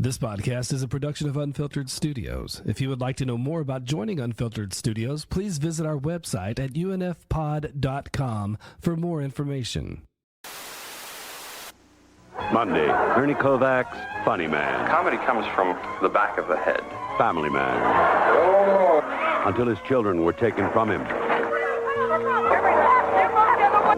This podcast is a production of Unfiltered Studios. If you would like to know more about joining Unfiltered Studios, please visit our website at unfpod.com for more information. Monday, Ernie Kovacs, Funny Man. Comedy comes from the back of the head. Family Man. Until his children were taken from him.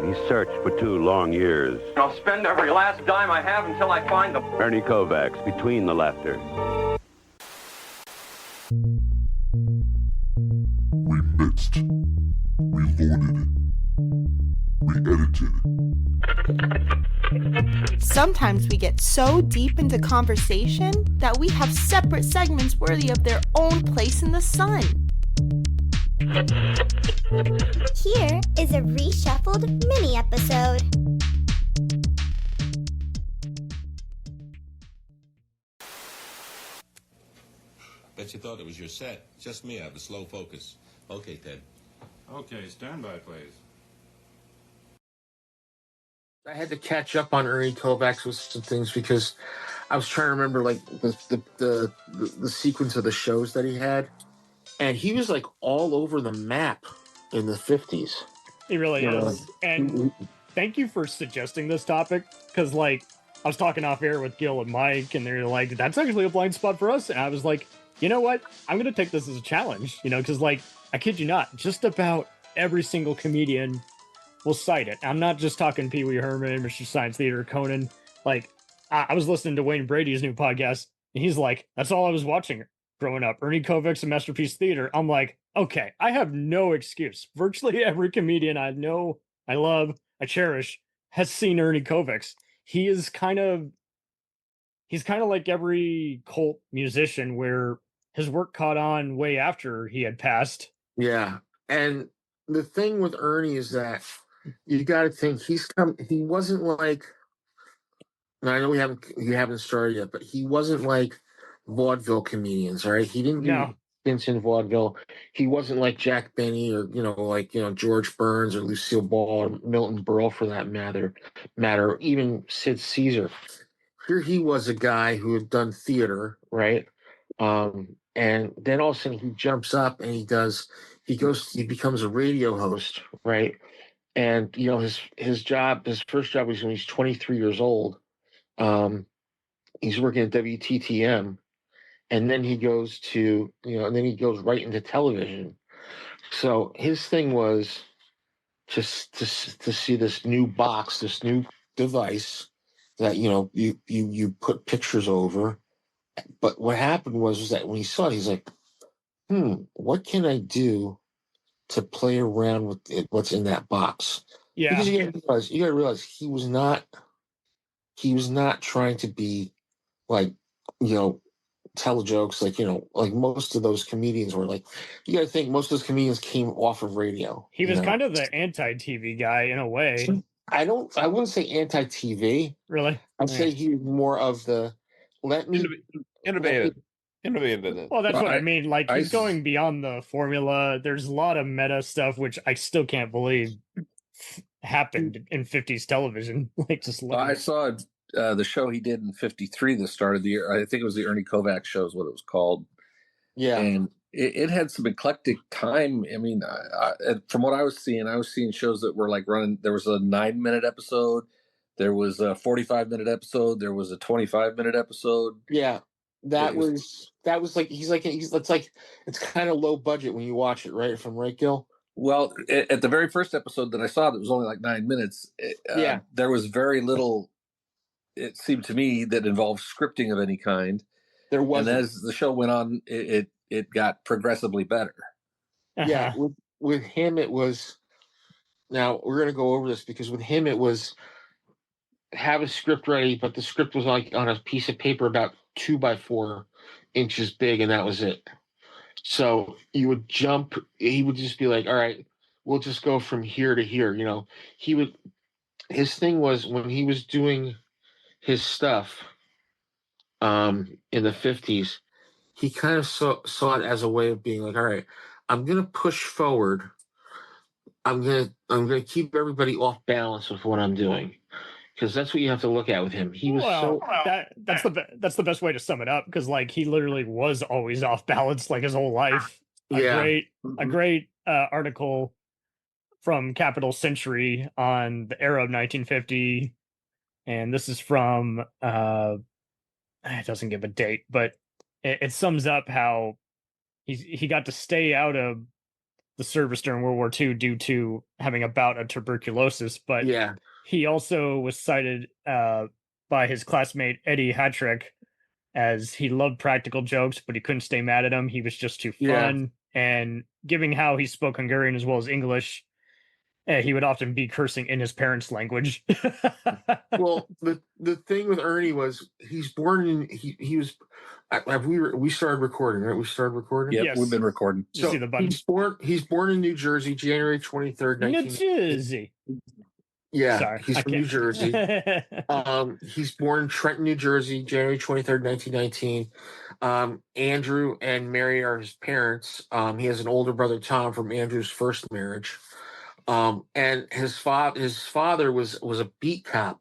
He searched for 2 long years. I'll spend every last dime I have until I find them. Ernie Kovacs, Between the Laughter. We mixed. We loaded. We edited. Sometimes we get so deep into conversation that we have separate segments worthy of their own place in the sun. Here is a reshuffled mini episode. Bet you thought it was your set. Just me, I have a slow focus. Okay, Ted. Okay, stand by, please. I had to catch up on Ernie Kovacs with some things because I was trying to remember like the sequence of the shows that he had, and he was like all over the map in the 50s. He really is. And thank you for suggesting this topic, because like I was talking off air with Gil and Mike, and they're like, "That's actually a blind spot for us." And I was like, you know what? I'm gonna take this as a challenge, because like I kid you not, just about every single comedian will cite it. I'm not just talking Pee Wee Herman, Mr. Science Theater, Conan. Like, I was listening to Wayne Brady's new podcast, and he's like, that's all I was watching growing up. Ernie Kovacs and Masterpiece Theater. I'm like, okay, I have no excuse. Virtually every comedian I know, I love, I cherish, has seen Ernie Kovacs. He's kind of like every cult musician where his work caught on way after he had passed. Yeah. And the thing with Ernie is that you got to think he wasn't like, and I know we haven't started yet, but he wasn't like vaudeville comedians, all right? He didn't do stints in vaudeville. He wasn't like Jack Benny or, George Burns or Lucille Ball or Milton Berle for that matter, or even Sid Caesar. Here he was a guy who had done theater, right? And then all of a sudden he jumps up and he becomes a radio host, right? And his first job was when he's 23 years old. He's working at WTTM, and then he goes right into television. So his thing was just to see this new box, this new device that you put pictures over. But what happened was that when he saw it, he's like, what can I do to play around with what's in that box? Yeah. Because you gotta realize he was not trying to be like, tell jokes like most of those comedians were like. You gotta think most of those comedians came off of radio. He was kind of the anti-TV guy in a way. I wouldn't say anti-TV. Really? I'd say he was more of the innovative. Well, that's what I mean. Like, he's going beyond the formula. There's a lot of meta stuff, which I still can't believe happened in 50s television. Like, I saw the show he did in 53, the start of the year. I think it was the Ernie Kovacs show is what it was called. Yeah. And it had some eclectic time. I mean, from what I was seeing shows that were like running. There was a 9-minute episode. There was a 45-minute episode. There was a 25-minute episode. Yeah. That was like it's kind of low budget when you watch it, right? If I'm right, Gil? Well, at the very first episode that I saw, that was only like 9 minutes. There was very little. It seemed to me that involved scripting of any kind. There was, and as the show went on, it got progressively better. Yeah, with him it was. Now we're going to go over this because with him it was have a script ready, but the script was like on a piece of paper about 2 by 4 inches big, and that was it. So you would jump. He would just be like, "All right, we'll just go from here to here." His thing was when he was doing his stuff in the 50s, he kind of saw it as a way of being like, all right, I'm going to push forward. I'm going to keep everybody off balance with what I'm doing. because that's what you have to look at with him. He was that's the best way to sum it up, because like he literally was always off balance like his whole life. A great article from Capital Century on the era of 1950, and this is from it doesn't give a date, but it sums up how he got to stay out of the service during World War II due to having a bout of tuberculosis, but he also was cited by his classmate Eddie Hattrick as he loved practical jokes, but he couldn't stay mad at him. He was just too fun. And given how he spoke Hungarian as well as English, he would often be cursing in his parents' language. Well, the thing with Ernie was he's born in he was. We started recording, right? We started recording. Yep, Yes. We've been recording. You see the button. He's born in New Jersey, January 23rd, New Jersey. Yeah, Sorry, he's from New Jersey. He's born in Trenton, New Jersey, January 23rd, 1919. Andrew and Mary are his parents. He has an older brother, Tom, from Andrew's first marriage. And his father was a beat cop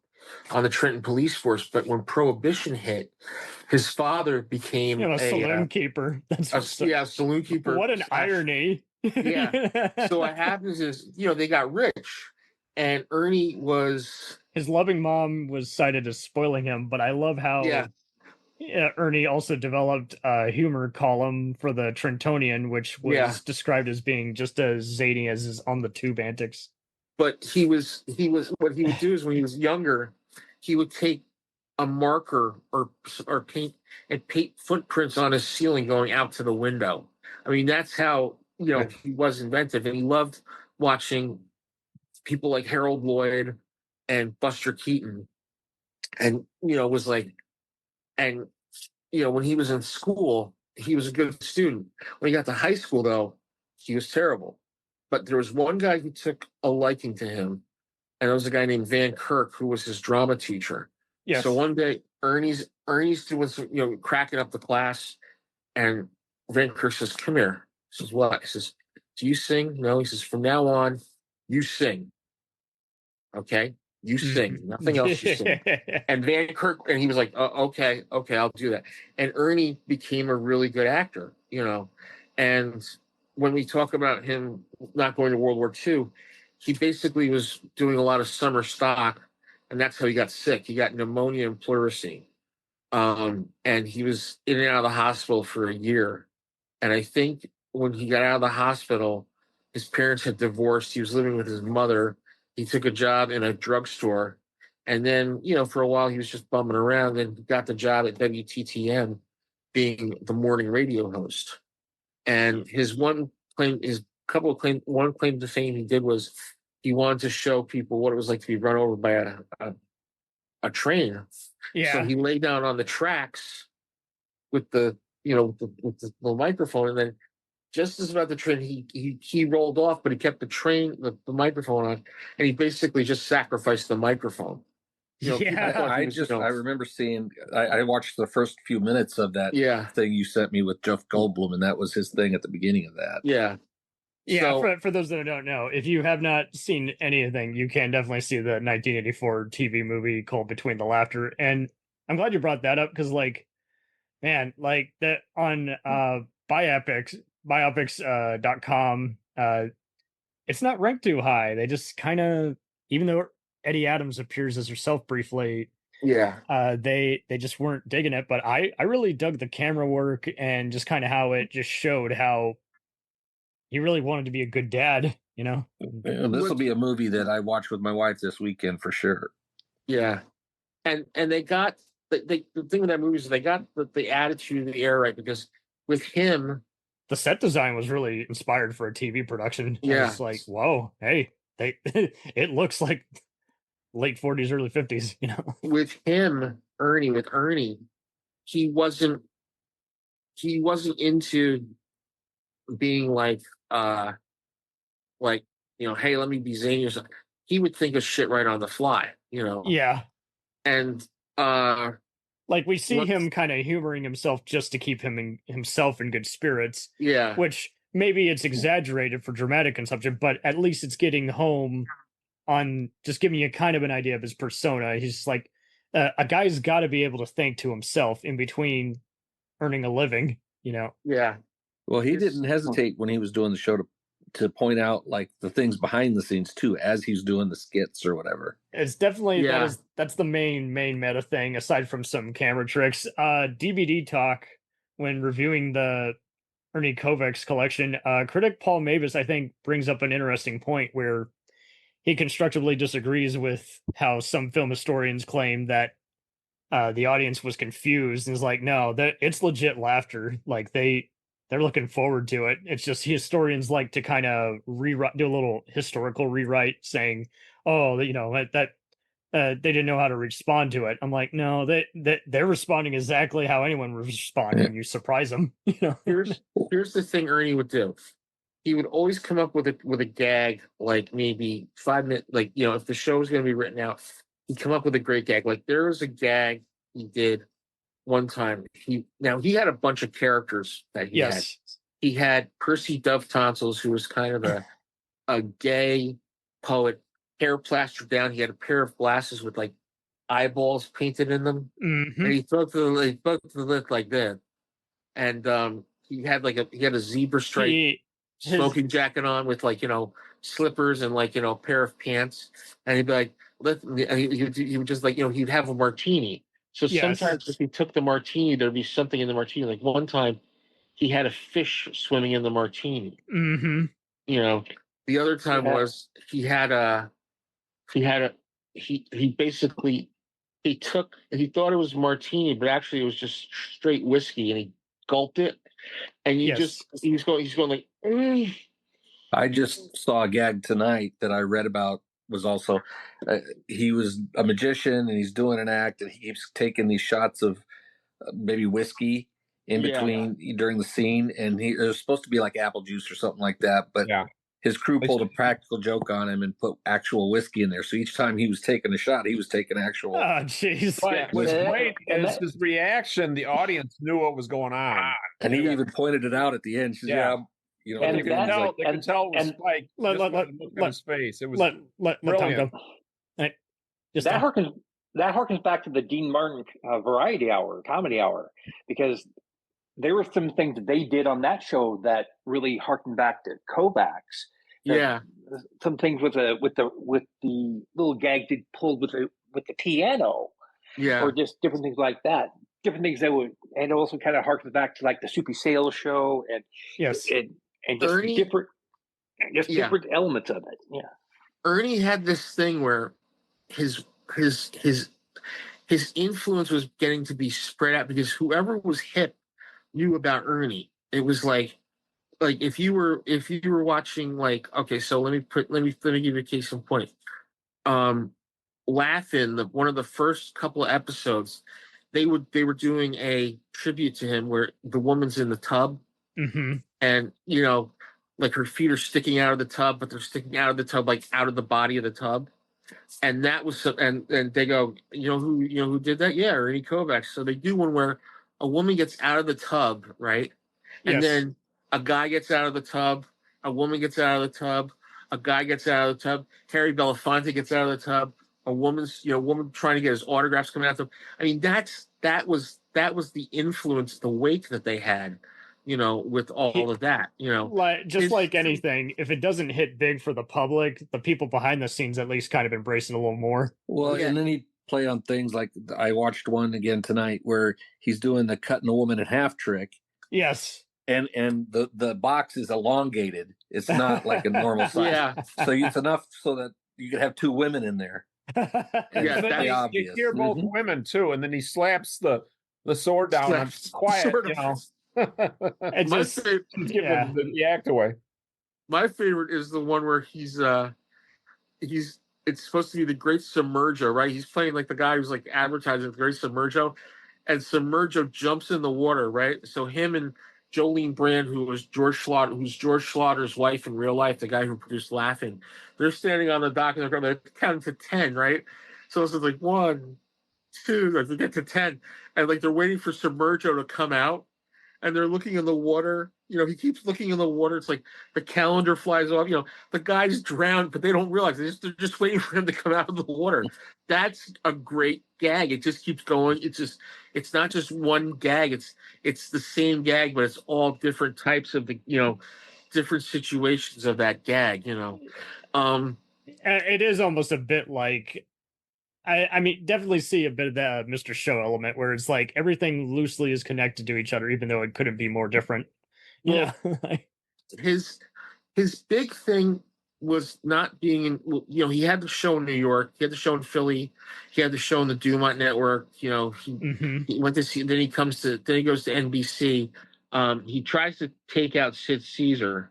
on the Trenton police force, but when Prohibition hit, his father became a saloon keeper. Saloon keeper. What an irony. Yeah. So what happens is, they got rich, and Ernie was his loving mom was cited as spoiling him, but I love how Ernie also developed a humor column for the Trentonian, which was described as being just as zany as his on the tube antics. But he was what he would do is when he was younger, he would take a marker or paint footprints on his ceiling going out to the window. I mean, that's how he was inventive, and he loved watching people like Harold Lloyd and Buster Keaton, and was like, and when he was in school, he was a good student. When he got to high school, though, he was terrible. But there was one guy who took a liking to him, and it was a guy named Van Kirk, who was his drama teacher. Yes. So one day, Ernie's doing some, cracking up the class, and Van Kirk says, "Come here." He says, "What?" He says, "Do you sing?" No. He says, "From now on, you sing. Okay? You sing. Nothing else you sing." And Van Kirk, and he was like, okay, I'll do that. And Ernie became a really good actor, And when we talk about him not going to World War II, he basically was doing a lot of summer stock, and that's how he got sick. He got pneumonia and pleurisy. And he was in and out of the hospital for a year. And I think when he got out of the hospital, his parents had divorced. He was living with his mother. He took a job in a drugstore. And then, for a while, he was just bumming around and got the job at WTTM being the morning radio host. And one claim to fame he did was he wanted to show people what it was like to be run over by a train. Yeah. So he lay down on the tracks with the microphone, and then just as about the train, he rolled off, but he kept the microphone on, and he basically just sacrificed the microphone. I remember seeing. I watched the first few minutes of that thing you sent me with Jeff Goldblum, and that was his thing at the beginning of that. Yeah. Yeah, so, for those that don't know, if you have not seen anything, you can definitely see the 1984 TV movie called Between the Laughter. And I'm glad you brought that up because, man, that on biopics.com, it's not ranked too high. They just kind of, even though Eddie Adams appears as herself briefly, they just weren't digging it. But I really dug the camera work and just kind of how it just showed how he really wanted to be a good dad, This will be a movie that I watch with my wife this weekend for sure. Yeah. And they got the thing with that movie is they got the attitude of the era right, because with him, the set design was really inspired for a TV production. Yeah. It's like, whoa, hey, it looks like late 40s, early 50s, With him, Ernie, he wasn't into being hey, let me be zany or something. He would think of shit right on the fly, Yeah. And we see him kind of humoring himself just to keep himself in good spirits. Yeah. Which maybe it's exaggerated for dramatic consumption, but at least it's getting home on just giving you kind of an idea of his persona. He's just like a guy's got to be able to think to himself in between earning a living, you know. Yeah. Well, he didn't hesitate when he was doing the show to point out like the things behind the scenes too, as he's doing the skits or whatever. It's definitely that's the main meta thing, aside from some camera tricks. DVD Talk, when reviewing the Ernie Kovacs collection, critic Paul Mavis, I think, brings up an interesting point where he constructively disagrees with how some film historians claim that the audience was confused, and is like, no, that it's legit laughter. Like they're looking forward to it. It's just historians like to kind of do a little historical rewrite, saying, "Oh, you know that they didn't know how to respond to it." I'm like, no, they're responding exactly how anyone would respond when you surprise them. You know, here's the thing Ernie would do. He would always come up with a gag, like maybe 5 minutes, like, you know, if the show was going to be written out, he'd come up with a great gag. Like there was a gag he did one time. He had a bunch of characters that he had. He had Percy Dove Tonsils, who was kind of a gay poet, hair plastered down. He had a pair of glasses with like eyeballs painted in them, and he spoke to the lip like that. And he had a zebra stripe smoking jacket on with, like, you know, slippers and, like, you know, a pair of pants, and he'd be like, he would just, like, you know, he'd have a martini. So sometimes if he took the martini, there'd be something in the martini. Like one time, he had a fish swimming in the martini. Mm-hmm. You know, the other time was he basically he thought it was martini, but actually it was just straight whiskey, and he gulped it, and he's going like. I just saw a gag tonight that I read about. Was also he was a magician and he's doing an act, and he keeps taking these shots of maybe whiskey in between during the scene, and it was supposed to be like apple juice or something like that, but his crew pulled a practical joke on him and put actual whiskey in there. So each time he was taking a shot, he was taking actual. Oh, jeez. But what's great is his reaction. The audience knew what was going on, and he even pointed it out at the end. She said, you know, and you can tell it was Spike. Look at his face. It was brilliant. That harkens back to the Dean Martin variety hour, comedy hour, because there were some things that they did on that show that really harkened back to Kovacs. Some things with the little gag they pulled with the piano, or just different things like that. Different things that would, and it also kind of harkens back to like the Soupy Sales show, and and just Ernie, different elements of it. Yeah, Ernie had this thing where his influence was getting to be spread out, because whoever was hip knew about Ernie. It was like if you were watching, like, okay, so let me give you a case in point. Laugh-In, one of the first couple of episodes, they were doing a tribute to him where the woman's in the tub, and, you know, like her feet are sticking out of the tub, but they're sticking out of the tub, like out of the body of the tub. And that was, and they go, you know who did that? Yeah, Ernie Kovacs. So they do one where a woman gets out of the tub, right? And then a guy gets out of the tub, a woman gets out of the tub, a guy gets out of the tub, Harry Belafonte gets out of the tub, a woman trying to get his autographs coming out of the tub. I mean, that was the influence, the weight that they had, you know, with all of that, you know. Like anything, if it doesn't hit big for the public, the people behind the scenes at least kind of embrace it a little more. Well, and then he play on things like, I watched one again tonight where he's doing the cutting a woman in half trick. Yes. And the box is elongated. It's not like a normal size. So it's enough so that you could have two women in there. You hear both women too, and then he slaps the sword down and quiet, you know. And just give the act away. My favorite is the one where it's supposed to be the Great Submergo, right? He's playing like the guy who's like advertising the Great Submergo, and Submergo jumps in the water, right? So him and Jolene Brand, who's George Schlotter's wife in real life, the guy who produced Laugh-In, they're standing on the dock and they're counting to 10, right? So it's like 1, 2, like they get to 10, and like they're waiting for Submergo to come out, and they're looking in the water, he keeps looking in the water. It's like the calendar flies off. The guy's drowned, but they don't realize they're just waiting for him to come out of the water. That's a great gag. It just keeps going. It's not just one gag. It's the same gag, but it's all different types of different situations of that gag. It is almost a bit like. I mean, definitely see a bit of the Mr. Show element where it's like everything loosely is connected to each other, even though it couldn't be more different. Yeah. His big thing was not being in, he had the show in New York, he had the show in Philly, he had the show in the Dumont Network. He went to see, then he goes to NBC. He tries to take out Sid Caesar.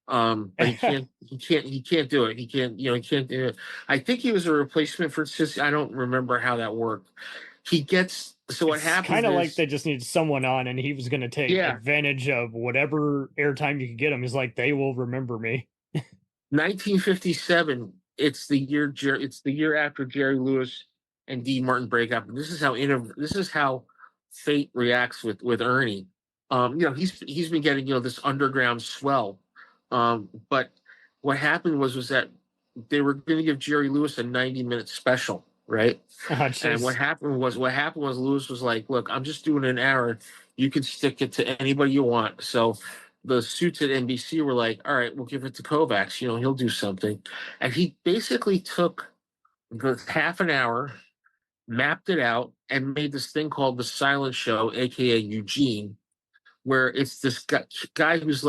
But he can't do it. He can't do it. I think he was a replacement for Sid. I don't remember how that worked. What happens kind of like they just need someone on, and he was going to take advantage of whatever airtime you could get him. He's like, they will remember me. 1957. It's the year after Jerry Lewis and Dean Martin break up. And this is how fate reacts with Ernie. He's been getting this underground swell. But what happened was that they were going to give Jerry Lewis a 90-minute special, right? And what happened was Lewis was like, "Look, I'm just doing an hour. You can stick it to anybody you want." So the suits at NBC were like, "All right, we'll give it to Kovacs. He'll do something." And he basically took the half an hour, mapped it out, and made this thing called The Silent Show, aka Eugene, where it's this guy who's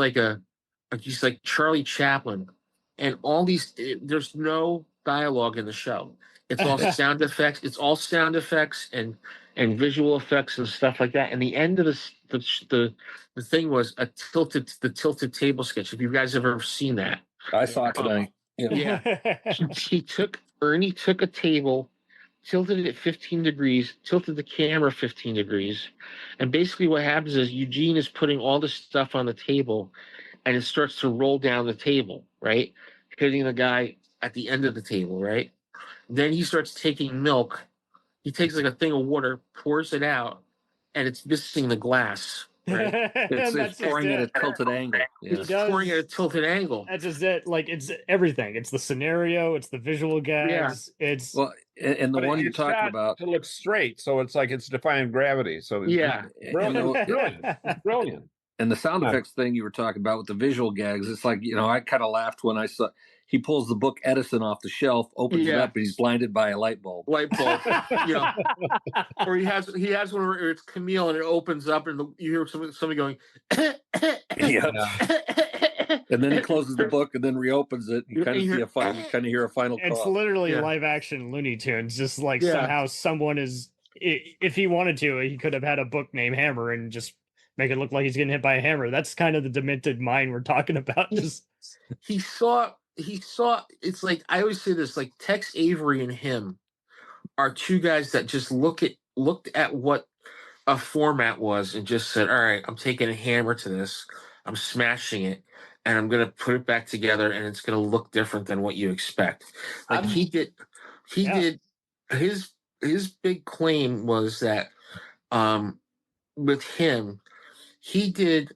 he's like Charlie Chaplin, and there's no dialogue in the show. It's all sound effects. It's all sound effects and visual effects and stuff like that. And the end of the thing was the tilted table sketch. If you guys have ever seen that, I saw it tonight. Ernie took a table, tilted it 15 degrees, tilted the camera 15 degrees, and basically what happens is Eugene is putting all the stuff on the table. And it starts to roll down the table, right? Hitting the guy at the end of the table, right? Then he starts taking milk. He takes a thing of water, pours it out, and it's missing the glass. Right? It's pouring at a tilted angle. Yeah. It's pouring at a tilted angle. That's just it. Like, it's everything. It's the scenario. It's the visual gags. Yeah. And the one you're talking about, it looks straight, so it's like it's defying gravity. So brilliant. And the sound effects thing you were talking about with the visual gags, it's like, I kind of laughed when I saw he pulls the book Edison off the shelf, opens it up, and he's blinded by a light bulb. Or he has one where it's Camille and it opens up and you hear somebody going, and then he closes the book and then reopens it. You kind of hear a final It's cough. literally live action Looney Tunes. Just like somehow someone if he wanted to, he could have had a book named Hammer and just make it look like he's getting hit by a hammer. That's kind of the demented mind we're talking about. He saw. It's like I always say this: like Tex Avery and him are two guys that just looked at what a format was and just said, "All right, I'm taking a hammer to this. I'm smashing it, and I'm gonna put it back together, and it's gonna look different than what you expect." Like he did. His big claim was that with him. He did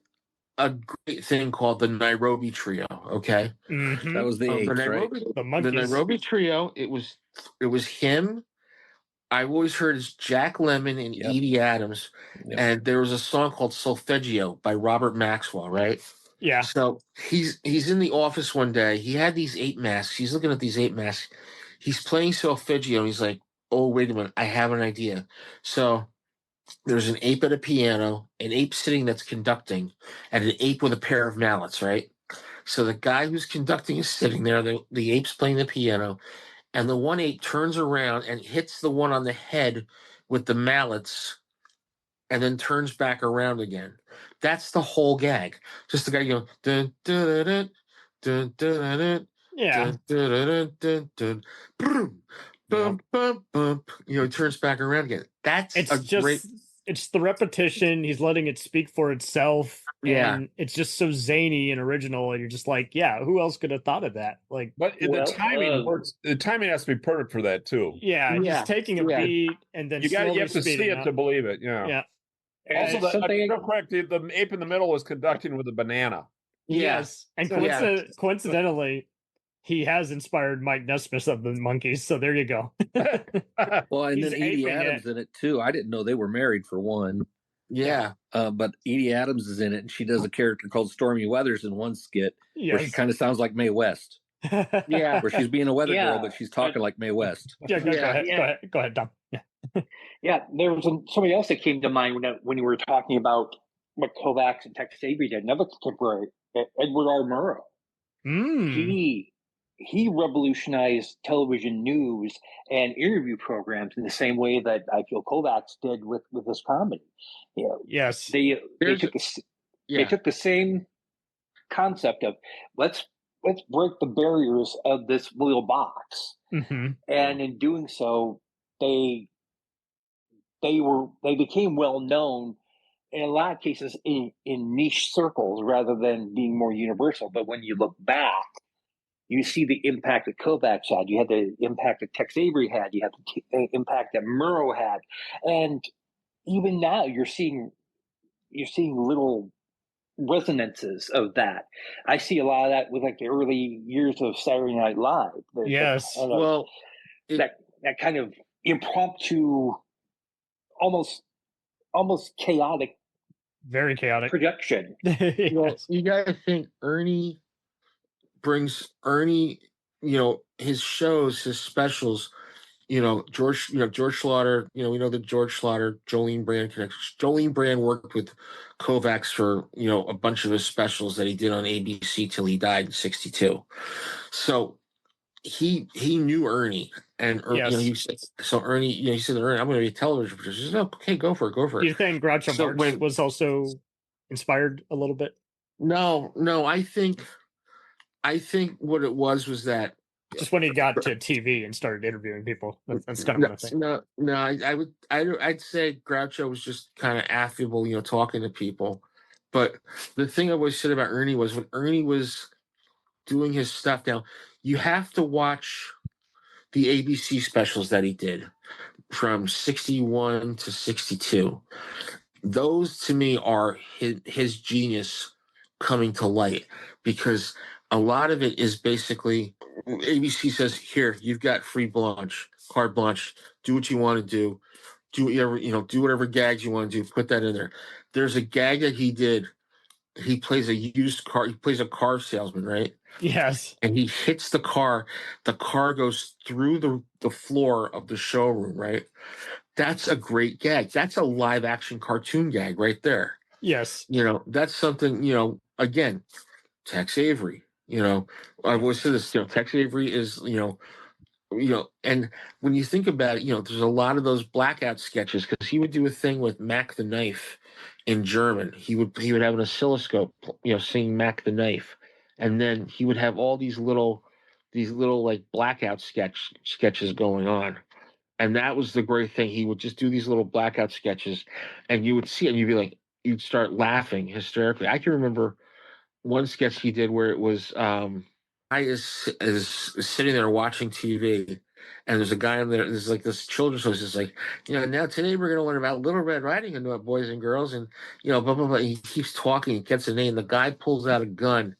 a great thing called the Nairobi Trio. Okay, that was the eight, right? The Nairobi Trio. It was him. I've always heard it's Jack Lemmon and Edie Adams, and there was a song called Solfeggio by Robert Maxwell. Right? Yeah. So he's in the office one day. He had these 8 masks. He's looking at these 8 masks. He's playing Solfeggio. And he's like, "Oh, wait a minute! I have an idea." So. There's an ape at a piano, an ape sitting that's conducting, and an ape with a pair of mallets, right? So the guy who's conducting is sitting there, the ape's playing the piano, and the one ape turns around and hits the one on the head with the mallets and then turns back around again. That's the whole gag. Just the guy going, dun, dun, dun, dun, dun, dun, yeah. Dun, dun, dun, dun, dun, dun, bump, bump, bump. He turns back around again. It's the repetition. He's letting it speak for itself. Yeah. And it's just so zany and original. And you're just like, yeah, who else could have thought of that? Like, but the timing works. The timing has to be perfect for that too. Yeah. Just taking a beat and then you have to see it to believe it. Yeah. Yeah. Also, real quick, the ape in the middle was conducting with a banana. Yes, and coincidentally, he has inspired Mike Nesmith of the Monkees. So there you go. Well, and then Edie Adams in it too. I didn't know they were married for one. Yeah. But Edie Adams is in it, and she does a character called Stormy Weathers in one skit where she kind of sounds like Mae West. Yeah, where she's being a weather girl, but she's talking like Mae West. Go ahead, Tom. Yeah, there was somebody else that came to mind when you were talking about what Kovacs and Tex Avery did. Another contemporary, Edward R. Murrow. He revolutionized television news and interview programs in the same way that I feel Kovacs did with this comedy. You know, yes, they took the same concept of let's break the barriers of this little box, and in doing so, they became well known in a lot of cases in niche circles rather than being more universal. But when you look back, you see the impact that Kovacs had. You had the impact that Tex Avery had. You had the impact that Murrow had, and even now you're seeing little resonances of that. I see a lot of that with like the early years of Saturday Night Live. Yes, that kind of impromptu, almost chaotic, very chaotic production. Yes. Well, you gotta think Ernie brings his shows, his specials. George Schlatter. We know the George Schlatter, Jolene Brand connection. Jolene Brand worked with Kovacs for a bunch of his specials that he did on ABC till he died in '62. So he knew Ernie, and Ernie, he said, Ernie, I'm going to be a television producer. He said, "No, okay, go for it." Do you think Groucho Marx was also inspired a little bit? No, I think what it was that just when he got to TV and started interviewing people. That's kind of what I think. No, I'd say Groucho was just kind of affable, talking to people. But the thing I always said about Ernie was when Ernie was doing his stuff. Now you have to watch the ABC specials that he did from '61 to '62. Those to me are his genius coming to light, because a lot of it is basically ABC says, "Here, you've got carte blanche. Do what you want to do. Do whatever gags you want to do. Put that in there." There's a gag that he did. He plays a car salesman, right? Yes. And he hits the car. The car goes through the floor of the showroom, right? That's a great gag. That's a live action cartoon gag right there. Yes. That's something, again, Tex Avery. I've always said this, Tex Avery is, and when you think about it, there's a lot of those blackout sketches, because he would do a thing with Mac the Knife in German. He would have an oscilloscope, singing Mac the Knife. And then he would have all these little like blackout sketches going on. And that was the great thing. He would just do these little blackout sketches, and you would see it, and you'd be like, you'd start laughing hysterically. I can remember one sketch he did where it was I is sitting there watching TV, and there's a guy in there. There's like this children's host is like, now today we're going to learn about Little Red Riding Hood, boys and girls, and blah blah blah. He keeps talking, he gets a name. The guy pulls out a gun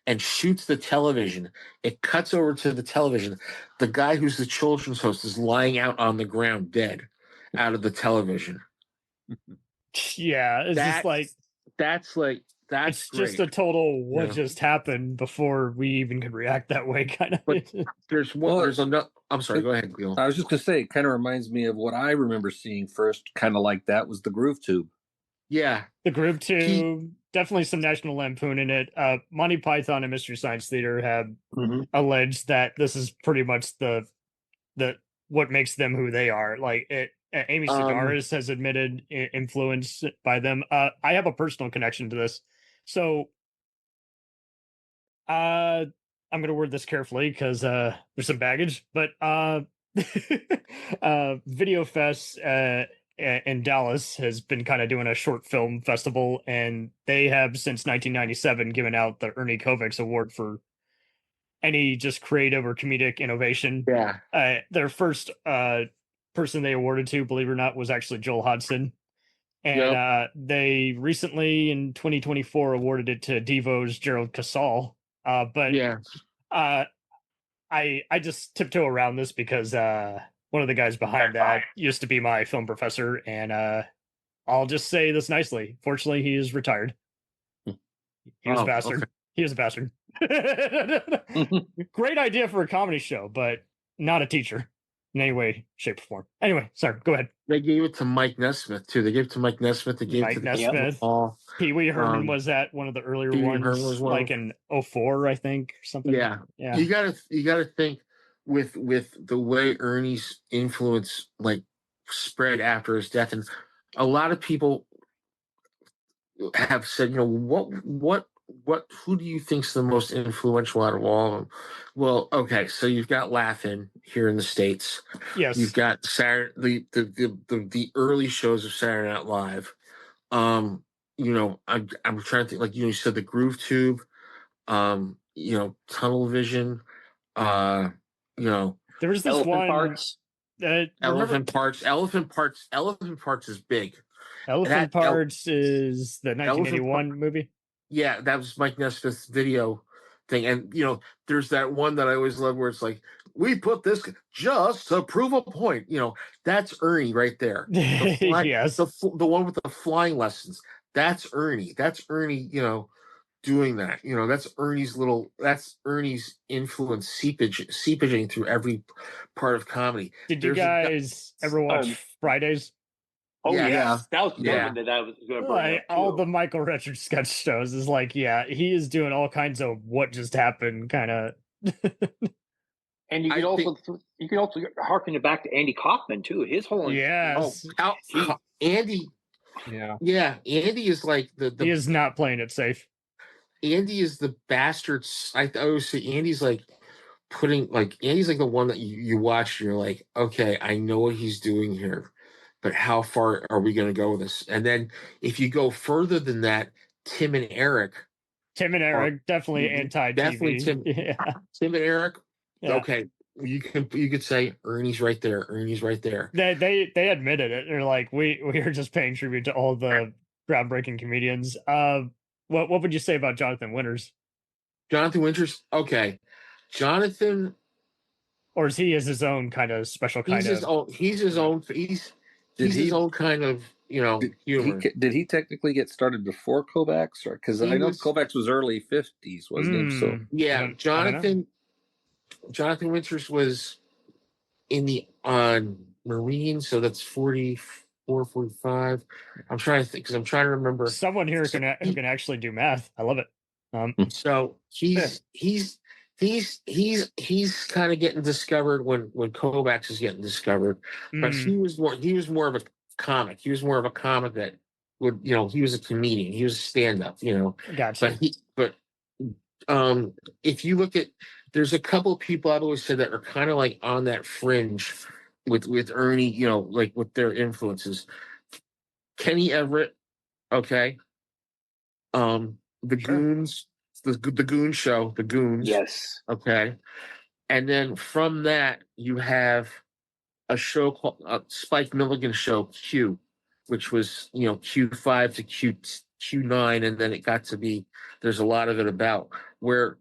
and shoots the television. It cuts over to the television. The guy who's the children's host is lying out on the ground, dead, out of the television. Yeah, it's just a total what just happened before we even could react that way, kind of. But there's another. I'm sorry. Go ahead, Gil. I was just going to say, it kind of reminds me of what I remember seeing first, kind of like that, was the Groove Tube. Yeah, the Groove Tube. Definitely some National Lampoon in it. Monty Python and Mystery Science Theater have alleged that this is pretty much the what makes them who they are. Like it. Amy Sedaris has admitted influence by them. I have a personal connection to this, so I'm going to word this carefully because there's some baggage. But Video Fest in Dallas has been kind of doing a short film festival, and they have since 1997 given out the Ernie Kovacs Award for any just creative or comedic innovation. Yeah, their first person they awarded to, believe it or not, was actually Joel Hodgson. And they recently, in 2024, awarded it to Devo's Gerald Casal. I just tiptoe around this because one of the guys behind that used to be my film professor, and I'll just say this nicely. Fortunately, he is retired. He was a bastard. Okay. He was a bastard. Great idea for a comedy show, but not a teacher in any way, shape, or form. Anyway, sorry, go ahead. They gave it to Mike Nesmith, too. They gave it to Mike Nesmith. They gave Mike it to Nesmith. Pee Wee Herman was at one of the earlier ones, like in 2004, I think, or something. Yeah. You gotta think with the way Ernie's influence like spread after his death, and a lot of people have said, who do you think's the most influential out of all of them? Well, okay, so you've got Laugh-In here in the States. Yes. You've got the early shows of Saturday Night Live. I'm trying to think, like, you said the Groove Tube, Tunnel Vision, there was this Elephant Parts. Elephant Parts is big. Elephant Parts is the 1981 movie. Yeah, that was Mike Nesmith's video thing. And, there's that one that I always love where it's like, we put this just to prove a point. That's Ernie right there. Yes. The one with the flying lessons. That's Ernie. That's Ernie, doing that. That's Ernie's influence seepaging through every part of comedy. Did you guys ever watch Fridays? Oh, yeah. That was yeah. that I was going to bring up, all the Michael Richards sketch shows is like, he is doing all kinds of what just happened kind of. And you could also harken it back to Andy Kaufman too. His whole Andy. Yeah. Andy is like he is not playing it safe. Andy is the bastard. I always say Andy's like Andy's like the one that you watch and you're like, okay, I know what he's doing here. But how far are we going to go with this? And then if you go further than that, Tim and Eric definitely anti-TV. Definitely Tim and Eric. Yeah. Okay, you could say Ernie's right there. Ernie's right there. They admitted it. They're like, we are just paying tribute to all the groundbreaking comedians. What would you say about Jonathan Winters? Jonathan Winters. Okay, Jonathan. Or is he his own kind of special kind He's his own kind of, humor. Did he technically get started before Kovacs? Because I know Kovacs was early 50s, wasn't he? So yeah, Jonathan Winters was on Marine, so that's 44, 45. I'm trying to think because I'm trying to remember. Someone here who can actually do math. I love it. So he's kind of getting discovered when Kovacs is getting discovered, but he was more of a comic. He was more of a comic that would, he was a comedian. He was a stand-up, Gotcha. But if you look at, there's a couple of people I've always said that are kind of like on that fringe with Ernie, like with their influences. Kenny Everett, okay. The Goons. The Goon Show, The Goons. Yes. Okay. And then from that, you have a show called Spike Milligan Show, Q, which was, Q5 to Q9. And then it got to be, there's a lot of it about where,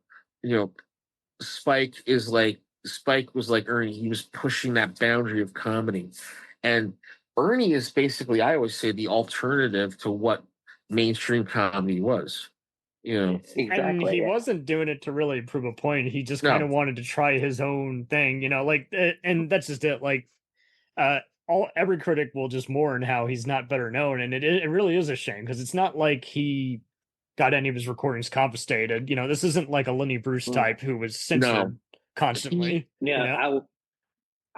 Spike was like Ernie. He was pushing that boundary of comedy. And Ernie is basically, I always say, the alternative to what mainstream comedy was. Exactly, and he wasn't doing it to really prove a point. He just kind of wanted to try his own thing, and that's just it. Like, every critic will just mourn how he's not better known, and it really is a shame because it's not like he got any of his recordings confiscated. This isn't like a Lenny Bruce type who was censored constantly. I would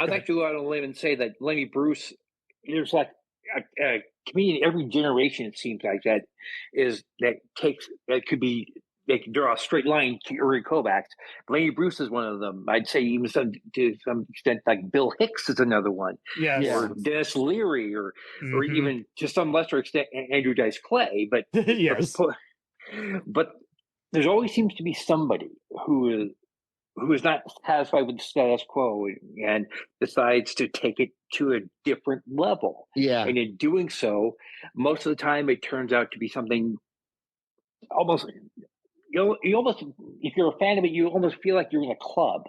like to go out on a limb and say that Lenny Bruce, there's like a comedian every generation, it seems like that could be, they can draw a straight line to Ernie Kovacs. Lenny Bruce is one of them. I'd say even to some extent, like Bill Hicks is another one. Or Dennis Leary, or even to some lesser extent Andrew Dice Clay. But yes, but there's always seems to be somebody who who is not satisfied with the status quo and decides to take it to a different level. Yeah. And in doing so, most of the time it turns out to be something almost, you almost, if you're a fan of it, you almost feel like you're in a club.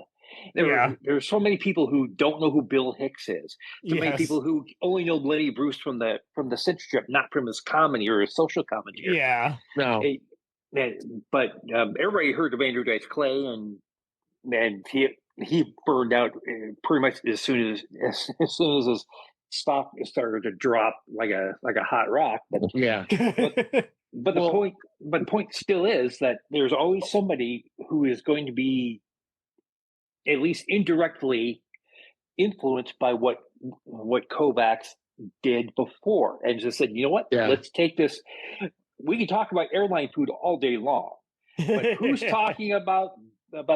There are so many people who don't know who Bill Hicks is. So many people who only know Lenny Bruce from the Cinch strip, not from his comedy or his social commentary. Yeah. No. But everybody heard of Andrew Dice Clay, and he burned out pretty much as soon as his stock started to drop like a hot rock. But but the point still is that there's always somebody who is going to be at least indirectly influenced by what Kovacs did before, and just said, you know what, let's take this. We can talk about airline food all day long, but who's talking about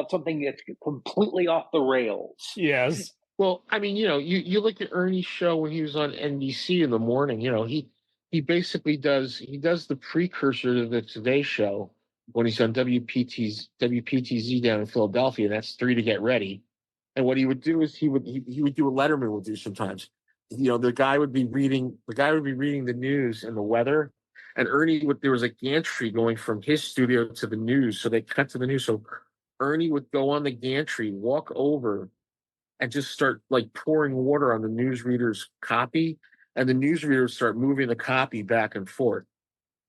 something that's completely off the rails? Yes. Well, I mean, you look at Ernie's show when he was on NBC in the morning. He basically does the precursor to the Today Show when he's on WPTZ down in Philadelphia. That's 3 to Get Ready. And what he would do is he would do what Letterman would do sometimes. The guy would be reading the news and the weather, and there was a gantry going from his studio to the news, so they cut to the news. So Ernie would go on the gantry, walk over, and just start like pouring water on the newsreader's copy, and the newsreader would start moving the copy back and forth.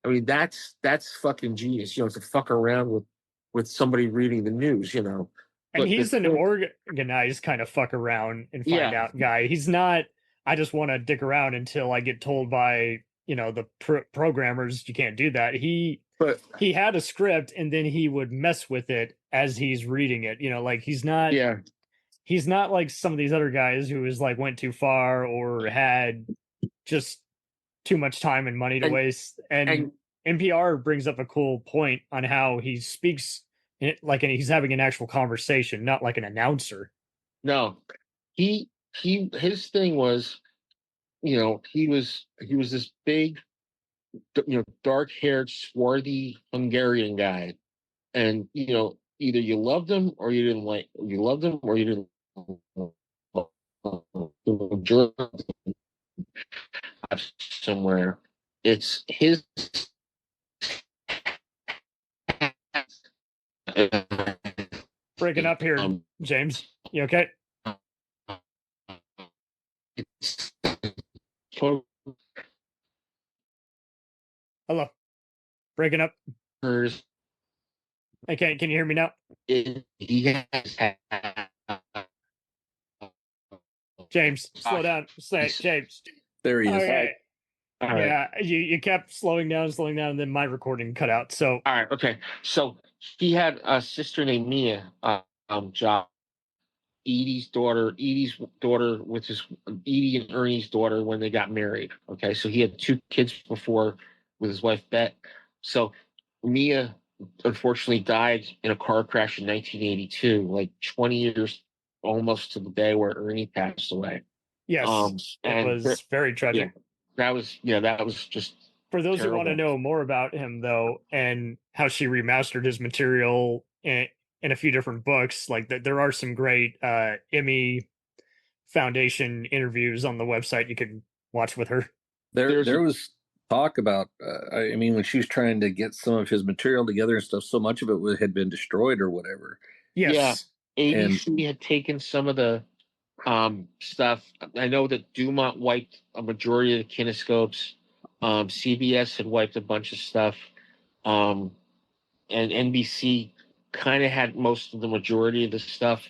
I mean, that's fucking genius, to fuck around with somebody reading the news, And he's an organized kind of fuck around and find out guy. He's not, I just want to dick around until I get told by, the programmers, you can't do that. He had a script and then he would mess with it as he's reading it. He's not like some of these other guys who is like went too far or had just too much time and money to waste. And NPR brings up a cool point on how he speaks and he's having an actual conversation, not like an announcer. No, his thing was, he was this big, dark-haired, swarthy Hungarian guy, and either you loved him or you didn't like. You loved him or you didn't. Somewhere, it's his. Breaking up here, James. You okay? Hello. Breaking up. Okay, can you hear me now? James, slow down. James. There he is. Okay. All right. Yeah, you kept slowing down, and then my recording cut out. So all right, okay. So he had a sister named Mia, Job. Edie's daughter, which is Edie and Ernie's daughter when they got married. Okay, so he had 2 kids before with his wife Bette. So Mia unfortunately died in a car crash in 1982, like 20 years almost to the day where Ernie passed away. Yes, it was very tragic. That was just for those terrible. who want to know more about him though, and how she remastered his material in a few different books. Like there are some great Emmy Foundation interviews on the website you can watch with her. There was talk about, when she was trying to get some of his material together and stuff, so much of it had been destroyed or whatever. Yes. Yeah. ABC had taken some of the stuff. I know that Dumont wiped a majority of the kinescopes. CBS had wiped a bunch of stuff. And NBC kind of had most of the majority of the stuff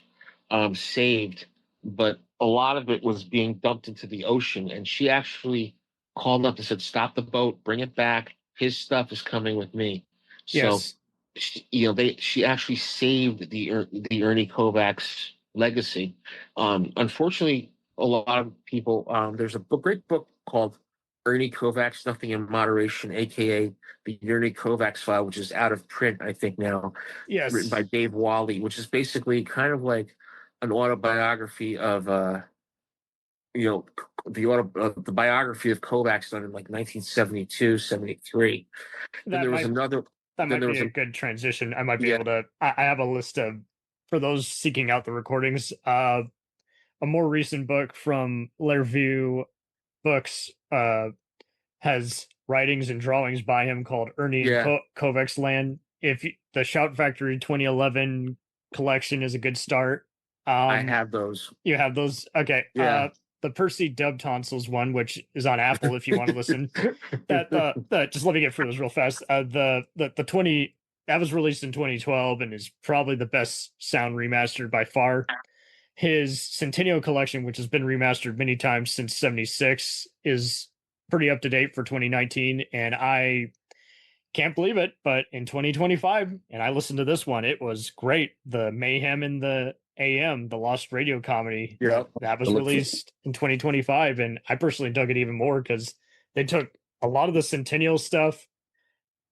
saved, but a lot of it was being dumped into the ocean. And she actually called up and said, "Stop the boat, bring it back. His stuff is coming with me." Yes. So, she actually saved the Ernie Kovacs legacy. Unfortunately, a lot of people. There's a great book called Ernie Kovacs, Nothing in Moderation, aka the Ernie Kovacs File, which is out of print, I think now. Yes. Written by Dave Wally, which is basically kind of like an autobiography of the biography of Kovacs done in like 1972, 73. That might be a good transition. I might be able to. I have a list of for those seeking out the recordings, a more recent book from Lairview Books has writings and drawings by him called Ernie and Kovacs Land. The Shout Factory 2011 collection is a good start. I have those. You have those? Okay. Yeah. The Percy Dub Tonsils one, which is on Apple if you want to listen. Just let me get through this real fast. The 20 that was released in 2012 and is probably the best sound remastered by far. His Centennial collection, which has been remastered many times since 76, is pretty up to date for 2019, and I can't believe it, but in 2025, and I listened to this one, it was great. The Mayhem in the AM, the Lost Radio comedy, that was released in 2025, and I personally dug it even more because they took a lot of the Centennial stuff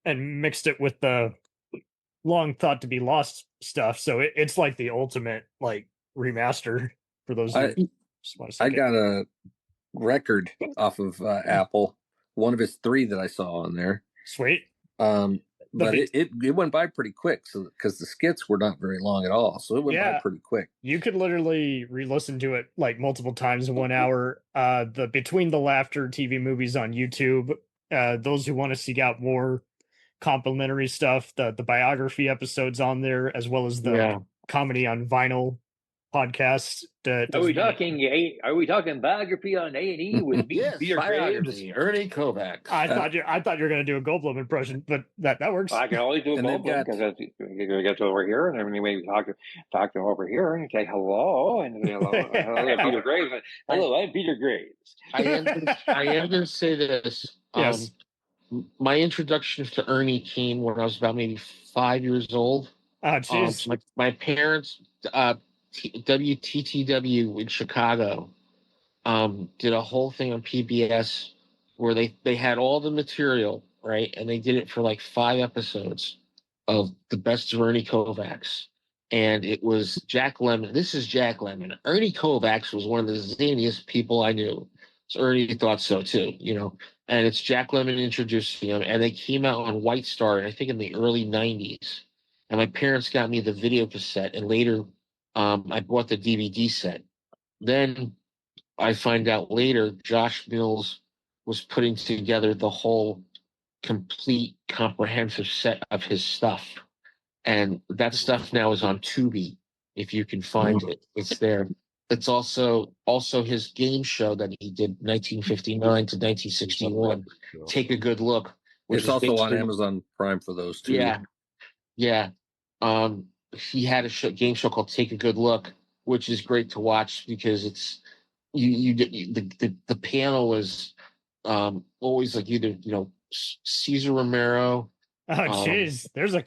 and mixed it with the long thought to be lost stuff. So it's like the ultimate like remaster for those. I got a record off of Apple, one of his 3 that I saw on there. Sweet. But it went by pretty quick, so because the skits were not very long at all, so it went by pretty quick. You could literally re-listen to it like multiple times in 1 hour. The Between the Laughter TV movies on YouTube. Those who want to seek out more complimentary stuff, the biography episodes on there, as well as the comedy on vinyl podcast. Are we talking biography on A&E with Peter Graves? Ernie Kovacs. I thought you were going to do a Goldblum impression, but that works. I can only do a Goldblum because you get to over here, and anyway, we talk to him over here and say hello, and hello, Peter Graves. Hello, I'm Peter Graves. I am going to say this. Yes. My introduction to Ernie came when I was about maybe 5 years old. Oh, jeez. My parents, WTTW in Chicago, did a whole thing on PBS where they had all the material, right? And they did it for like 5 episodes of the best of Ernie Kovacs. And it was Jack Lemmon. This is Jack Lemmon. Ernie Kovacs was one of the zaniest people I knew. So Ernie thought so too, And it's Jack Lemmon introducing him, and they came out on White Star, I think in the early 90s. And my parents got me the video cassette, and later I bought the DVD set. Then I find out later Josh Mills was putting together the whole complete comprehensive set of his stuff. And that stuff now is on Tubi, if you can find it. It's there. It's also his game show that he did 1959 to 1961. Take a Good Look. It's also on Amazon Prime for those too. Yeah. He had a game show called Take a Good Look, which is great to watch because it's the panel is always like either Cesar Romero. Oh jeez, there's a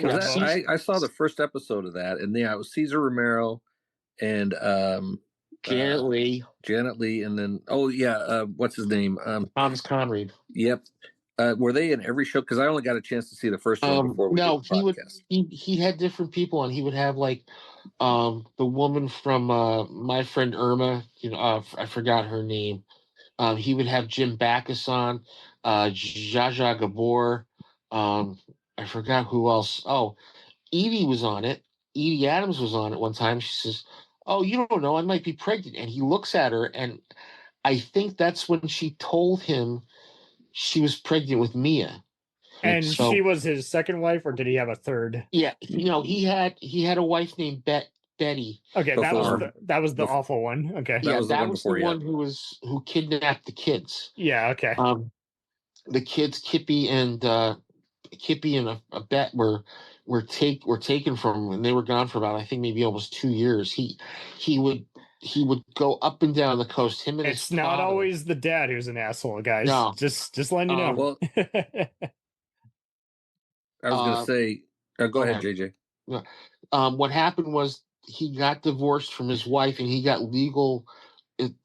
I saw the first episode of that, and it was Cesar Romero and Janet Lee, and then what's his name? Thomas Conrad. Yep. Were they in every show? Because I only got a chance to see the first one before we did the podcast. He had different people on. He would have like the woman from My Friend Irma. I forgot her name. He would have Jim Backus on, Zsa Gabor. I forgot who else. Oh, Edie was on it. Edie Adams was on it one time. She says, "Oh, you don't know, I might be pregnant." And he looks at her, and I think that's when she told him she was pregnant with Mia. And so, she was his second wife, or did he have a third? Yeah, he had a wife named Betty. Okay, that was the awful one. Okay, that was the one who kidnapped the kids. Yeah, okay. The kids, Kippy and a Bet were taken from him, and they were gone for about, I think, maybe almost 2 years. He would go up and down the coast. Him and it's not always the dad who's an asshole, guys. No. Just letting you know. Well, I was going to say, go ahead, JJ. What happened was he got divorced from his wife, and he got legal.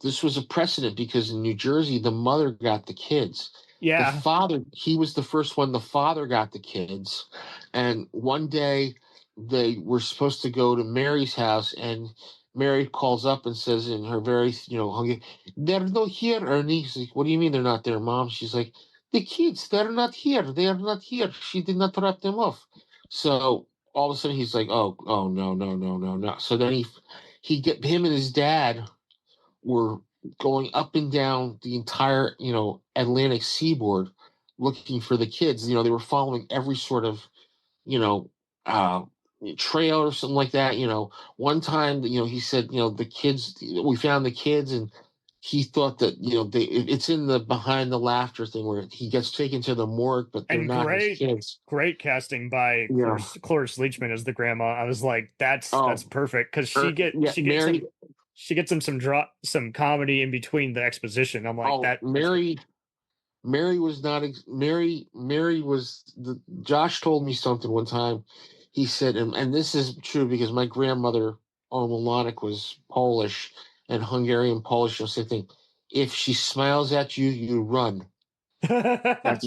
This was a precedent because in New Jersey, the mother got the kids. Yeah. The father, he was the first one. The father got the kids. And one day they were supposed to go to Mary's house, and Mary calls up and says in her very, hungry, "They're not here, Ernie." He's like, "What do you mean they're not there, Mom?" She's like, "The kids, they're not here. They are not here. She did not drop them off." So all of a sudden he's like, oh no. So then him and his dad were going up and down the entire, Atlantic seaboard looking for the kids. They were following every sort of, uh, trail or something like that. One time, he said, the kids, we found the kids, and he thought that, it's in the Behind the Laughter thing where he gets taken to the morgue, but they're not his kids. Great casting by Cloris Leachman as the grandma. I was like, that's perfect, because she gets him some comedy in between the exposition. I'm like, Mary was not Mary was Josh told me something one time. He said, and this is true because my grandmother Milanic was Polish and Hungarian Polish. Same thing. If she smiles at you, you run. That's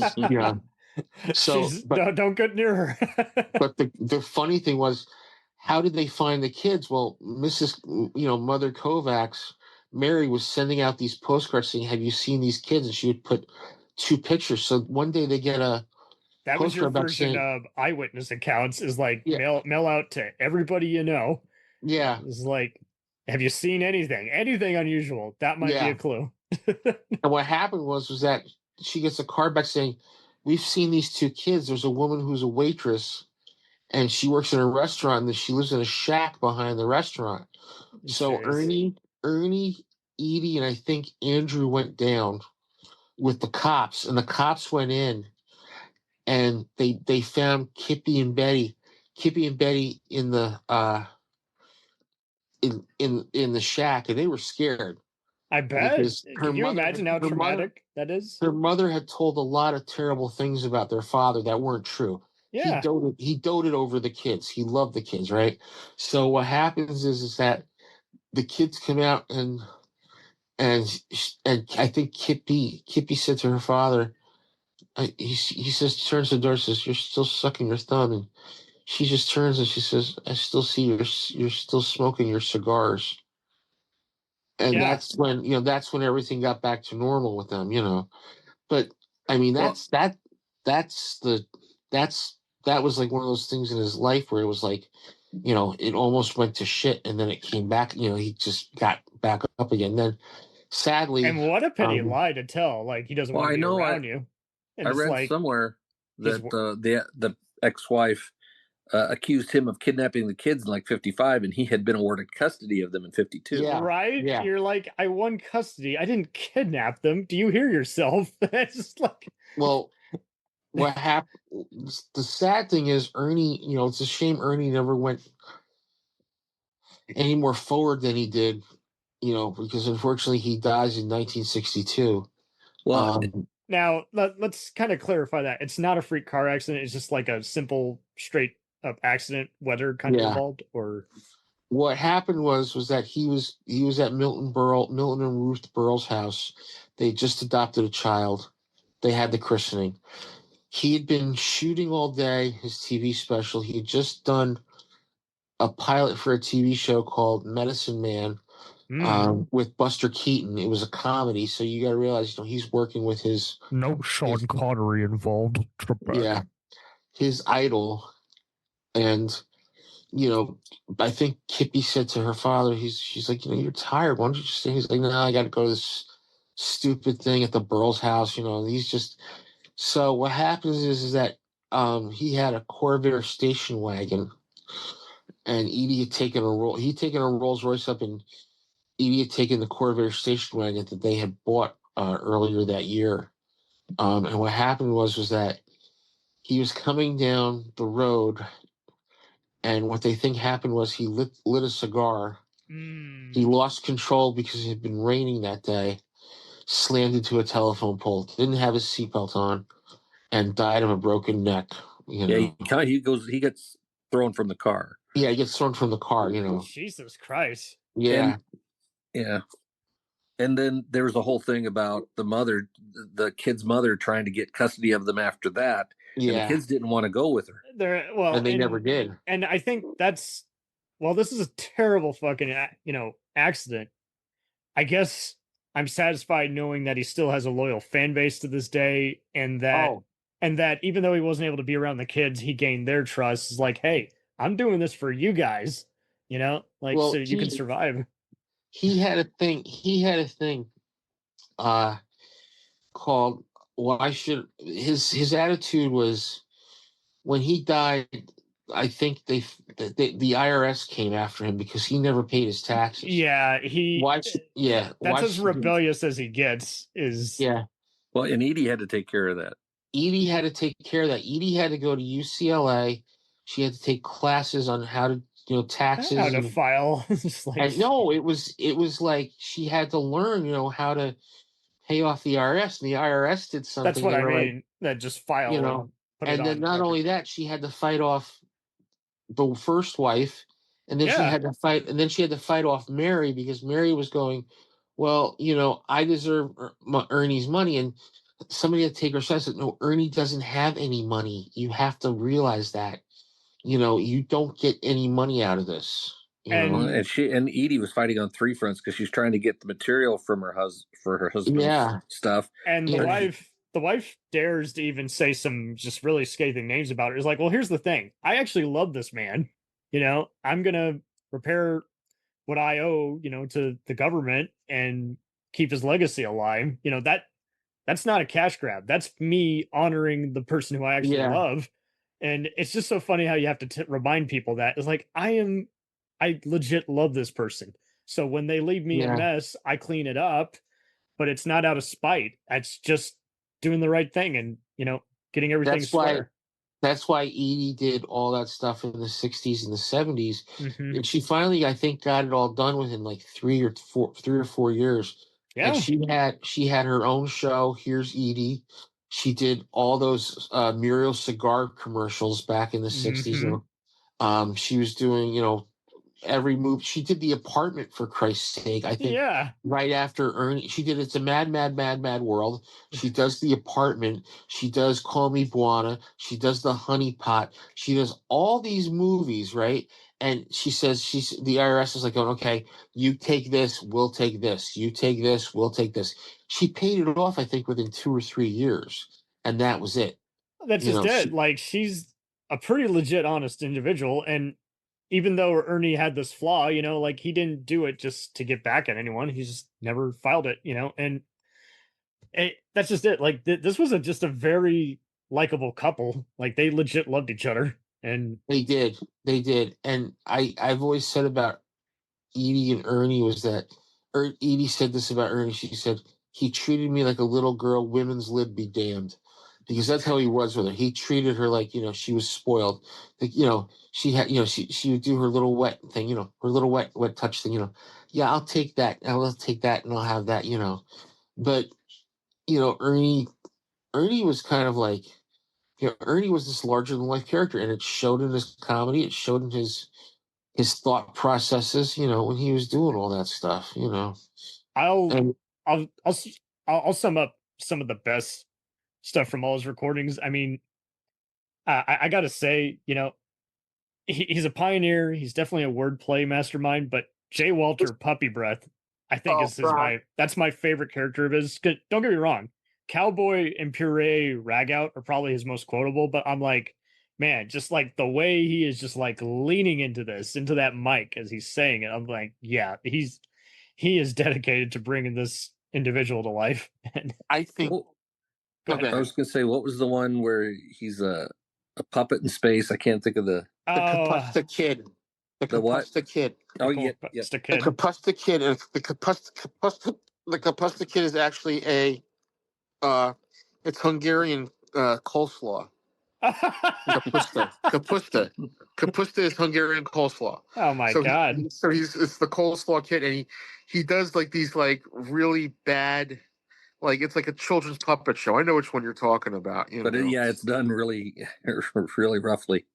So, don't get near her. But the funny thing was, how did they find the kids? Well, Mother Kovacs, Mary was sending out these postcards saying, "Have you seen these kids?" And she would put 2 pictures. So one day they get a that was your version of eyewitness accounts. Is like mail out to everybody you know. Yeah, it's like, have you seen anything unusual? That might be a clue. And what happened was that she gets a card back saying, "We've seen these 2 kids. There's a woman who's a waitress, and she works in a restaurant, and she lives in a shack behind the restaurant." So Ernie, Edie, and I think Andrew went down with the cops, and the cops went in, and they found Kippy and Betty in the in the shack, and they were scared. I bet. Can you imagine how traumatic that is? Her mother had told a lot of terrible things about their father that weren't true. Yeah. He doted over the kids. He loved the kids, right? So what happens is that the kids come out, and I think Kippy said to her father, he says, turns to the door, says, "You're still sucking your thumb," and she just turns and she says, "I still see you're still smoking your cigars." And that's when everything got back to normal with them, But I mean, that was like one of those things in his life where it was like, it almost went to shit, and then it came back. He just got back up again. Then, sadly, and what a petty lie to tell. Like, he doesn't want to be around you. And I read somewhere that the ex-wife accused him of kidnapping the kids in like 55, and he had been awarded custody of them in 52. Yeah, right? Yeah. You're like, I won custody. I didn't kidnap them. Do you hear yourself? It's just like, well, what happened? The sad thing is, Ernie. It's a shame Ernie never went any more forward than he did. Because unfortunately he dies in 1962. Well, now let's kind of clarify that it's not a freak car accident. It's just like a simple straight up accident, weather kind of involved. Or what happened was that he was at Milton and Ruth Burrell's house. They just adopted a child. They had the christening. He had been shooting all day his TV special. He had just done a pilot for a TV show called Medicine Man with Buster Keaton. It was a comedy, so you got to realize, he's working with his Sean Connery involved. Yeah, his idol. And I think Kippy said to her father, she's like, "You're tired. Why don't you just stay?" He's like, "No, I got to go to this stupid thing at the Burrells' house." He's just. So what happens is that he had a Corvair station wagon, and Edie had taken he'd taken a Rolls Royce up, and Edie had taken the Corvair station wagon that they had bought earlier that year. And what happened was that he was coming down the road, and what they think happened was he lit a cigar. He lost control because it had been raining that day, slammed into a telephone pole, didn't have his seatbelt on, and died of a broken neck. Yeah, he gets thrown from the car. Yeah, he gets thrown from the car. Jesus Christ. Yeah, yeah. And then there was a whole thing about the kid's mother trying to get custody of them after that. Yeah, and the kids didn't want to go with her. And they never did. And I think this is a terrible fucking accident. I guess I'm satisfied knowing that he still has a loyal fan base to this day, and that even though he wasn't able to be around the kids, he gained their trust. It's like, hey, I'm doing this for you guys, like so you can survive. He had a thing. Called why should his attitude was when he died. I think the IRS came after him because he never paid his taxes. Yeah, that's as rebellious as he gets. Well, and Edie had to take care of that. Edie had to go to UCLA. She had to take classes on how to taxes, how to file. It was like she had to learn how to pay off the IRS, and the IRS did something. That's what I mean. That just file, and then not only that, she had to fight off the first wife, and then she had to fight off Mary because Mary was going, well, I deserve Ernie's money, and somebody had to take her side and said, no, Ernie doesn't have any money. You have to realize that. You don't get any money out of this. And Edie was fighting on three fronts because she's trying to get the material from her husband's stuff. And the wife dares to even say some just really scathing names about it. It's like, well, here's the thing. I actually love this man. I'm gonna repair what I owe, to the government and keep his legacy alive. That's not a cash grab. That's me honoring the person who I actually love. And it's just so funny how you have to remind people that it's like, I legit love this person. So when they leave me a mess, I clean it up, but it's not out of spite. It's just doing the right thing and, getting everything square. That's why Edie did all that stuff in the 60s and the 70s. Mm-hmm. And she finally, I think, got it all done within like 3 or 4 years. Yeah. And she had her own show, Here's Edie. She did all those Murrow cigar commercials back in the 60s. She was doing, every move. She did The Apartment, for Christ's sake. I think right after Ernie, she did It's a Mad, Mad, Mad, Mad World. She does The Apartment. She does Call Me Buona. She does The Honey Pot. She does all these movies, right? And she says the IRS is like going, okay, you take this, we'll take this. You take this, we'll take this. She paid it off, I think, within 2 or 3 years, and that was it. That's just it. She's a pretty legit, honest individual, and even though Ernie had this flaw, he didn't do it just to get back at anyone. He just never filed it, and that's just it. This was just a very likable couple. They legit loved each other. And they did. And I've always said about Edie and Ernie was that Edie said this about Ernie. She said, he treated me like a little girl, women's lib be damned. Because that's how he was with her. He treated her like, she was spoiled. She had, she would do her little wet thing, her little wet touch thing, yeah, I'll take that. I'll take that and I'll have that, But, Ernie was kind of like, Ernie was this larger than life character, and it showed in his comedy. It showed in his thought processes, when he was doing all that stuff, I'll sum up some of the best stuff from all his recordings. I mean, I gotta say, he's a pioneer. He's definitely a wordplay mastermind. But J. Walter Puppy Breath, I think that's my favorite character of his. Don't get me wrong, Cowboy and Puree Ragout are probably his most quotable. But I'm like, man, just the way he is just leaning into that mic as he's saying it. I'm like, yeah, he is dedicated to bringing this individual to life. And I think. I was going to say, what was the one where he's a puppet in space? I can't think of the Kapusta Kid. The Kapusta Kid. Oh, yeah. The Kapusta Kid. The Kapusta Kid is actually it's Hungarian coleslaw. Kapusta is Hungarian coleslaw. Oh my God! It's the coleslaw kid, and he does these really bad. It's like a children's puppet show. I know which one you're talking about. But it's done really, really roughly.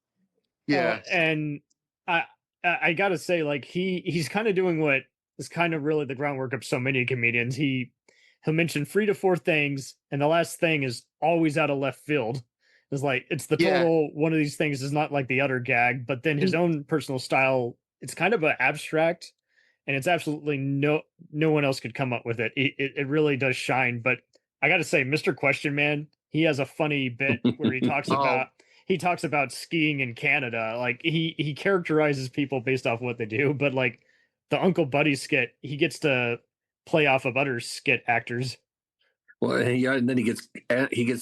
Yeah, and I gotta say, he's kind of doing what is kind of really the groundwork of so many comedians. He'll mention 3 to 4 things, and the last thing is always out of left field. It's the total one of these things is not like the other gag, but then his own personal style. It's kind of an abstract. And it's absolutely no one else could come up with it. It really does shine. But I got to say, Mr. Question Man, he has a funny bit where he talks about he talks about skiing in Canada. Like he characterizes people based off what they do, but like the Uncle Buddy skit, he gets to play off of other skit actors. Well, and then he gets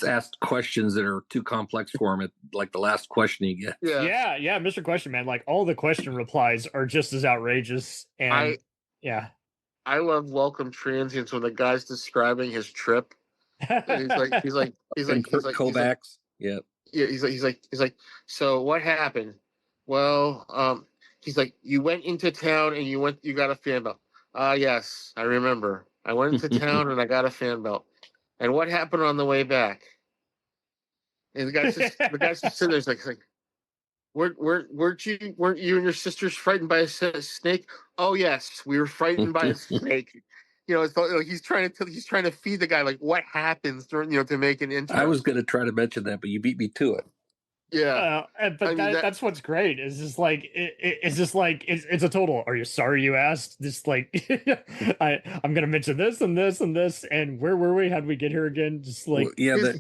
asked questions that are too complex for him. At like the last question he gets. Yeah, Mr. Question Man. Like all the question replies are just as outrageous. And I love Welcome Transients when the guy's describing his trip. And he's like Kovacs. Yeah. Yeah, he's like, so what happened? Well, he's like, you went into town and you got a fan belt. Yes, I remember. I went into town and I got a fan belt. And what happened on the way back? And the guy's just sitting there, he's like, weren't you and your sisters frightened by a snake? Oh yes, we were frightened by a snake. You know, it's like he's trying to feed the guy like what happens during, you know, to make an intro. I was going to try to mention that, but you beat me to it. Yeah, but that's what's great. Is just like it's a total. Are you sorry you asked? Just like I'm gonna mention this and this and this, and where were we? How did we get here again? Just like go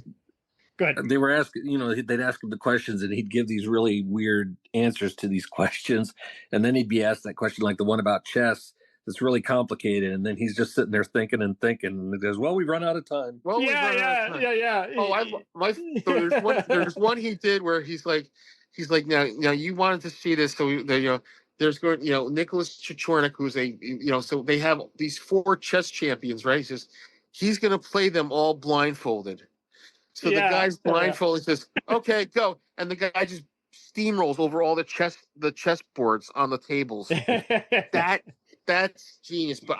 ahead. They were asking, you know, they'd ask him the questions, and he'd give these really weird answers to these questions, and then he'd be asked that question, like the one about chess. It's really complicated, and then he's just sitting there thinking, and he goes, "Well, we've run out of time." Well, yeah. Oh, there's one he did where he's like, now you wanted to see this, so there's going, Nicholas Chichornik, who's so they have these 4 chess champions, right? He says he's going to play them all blindfolded. So the guy's blindfolded, says, "Okay, go," and the guy just steamrolls over all the chess boards on the tables. That's genius. But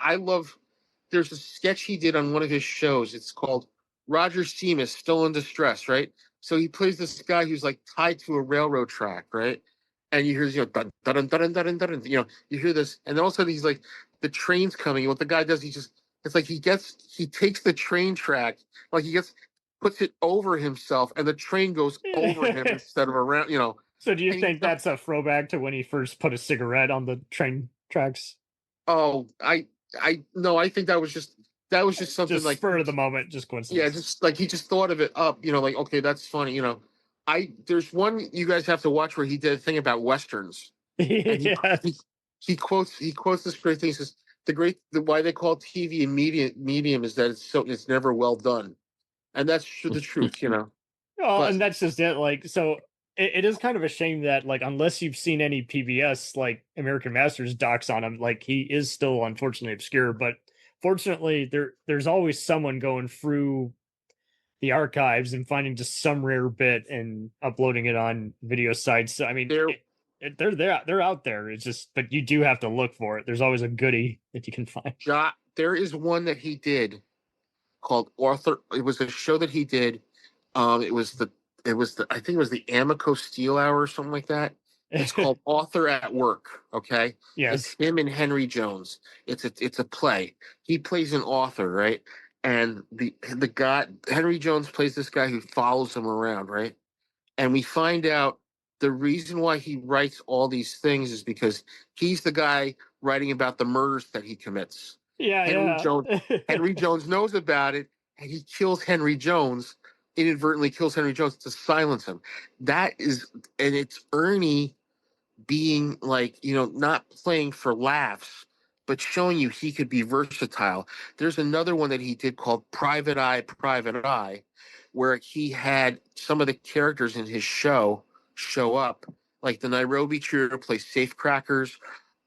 there's a sketch he did on one of his shows. It's called Roger Seamus, Still in Distress, right? So he plays this guy who's like tied to a railroad track, right? And you hear, dun, dun, dun, dun, dun, dun, you hear this, and then all of a sudden he's like, the train's coming. And what the guy does, it's like he takes the train track, like puts it over himself, and the train goes over him instead of around, So do you think that's a throwback to when he first put a cigarette on the train tracks? Oh, I think that was just something just like spur of the moment, just coincidence. Yeah, just like he just thought of it up, like, okay, that's funny, there's one you guys have to watch where he did a thing about westerns. He quotes this great thing. He says why they call TV a medium is that it's never well done, and that's the truth, Oh, and that's just it. Like, so it is kind of a shame that, like, unless you've seen any PBS, like American Masters docs on him, like he is still unfortunately obscure. But fortunately, there's always someone going through the archives and finding just some rare bit and uploading it on video sites. So, I mean, they're out there. It's just, but you do have to look for it. There's always a goodie that you can find. There is one that he did called Arthur. It was a show that he did. It was the I think it was the Amico Steel Hour or something like that. It's called Author at Work. Okay. Yes. It's him and Henry Jones. It's a play. He plays an author, right? And the guy Henry Jones plays this guy who follows him around, right? And we find out the reason why he writes all these things is because he's the guy writing about the murders that he commits. Henry Jones knows about it, and he kills Henry Jones. Inadvertently kills Henry Jones to silence him. And it's Ernie being like, not playing for laughs, but showing you he could be versatile. There's another one that he did called Private Eye, where he had some of the characters in his show up, like the Nairobi Trio plays safecrackers.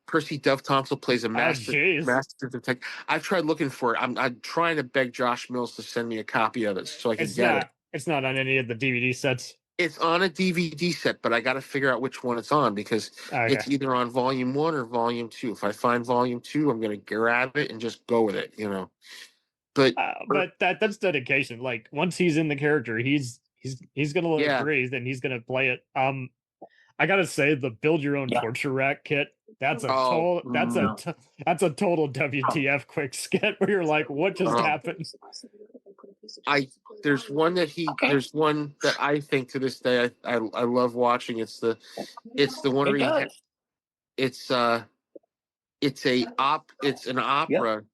Percy Dove Thompson plays a master detective. I've tried looking for it. I'm trying to beg Josh Mills to send me a copy of it so I can get it. It's not on any of the DVD sets. It's on a DVD set, but I got to figure out which one it's on because it's either on Volume 1 or Volume 2. If I find Volume 2, I'm going to grab it and just go with it, But that's dedication. Like once he's in the character, he's going to let it breathe and he's going to play it. I gotta say, the build your own torture rack kit. That's a total WTF quick skit where you're like, what just happened? There's one that I think to this day I love watching. It's the one where it's an opera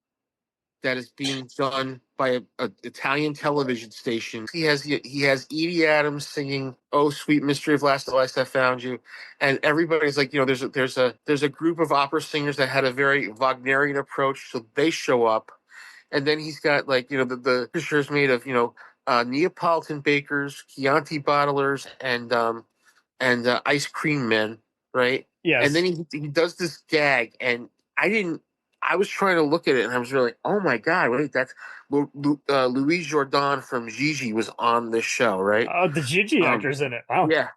that is being done by a Italian television station. He has Edie Adams singing "Oh Sweet Mystery of Last Device I Found You," and everybody's like, there's a group of opera singers that had a very Wagnerian approach, so they show up, and then he's got the pictures made of Neapolitan bakers, Chianti bottlers, and ice cream men, right? Yes. And then he does this gag, and I was trying to look at it, and I was really like, oh my god, wait, that's Louis Jourdan from Gigi was on this show, right? Oh, the Gigi actor's in it. Wow. Yeah.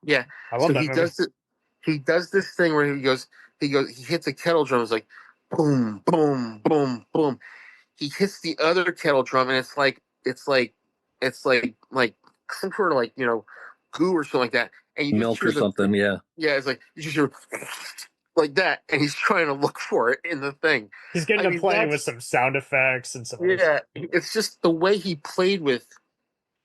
I love that movie. He does this thing where he hits a kettle drum. It's like boom, boom, boom, boom. He hits the other kettle drum, and it's like some sort of goo or something like that. And you milk or something, yeah. Yeah, it's like you just hear like that, and he's trying to look for it in the thing. He's getting to play with some sound effects and some. Yeah, it's just the way he played with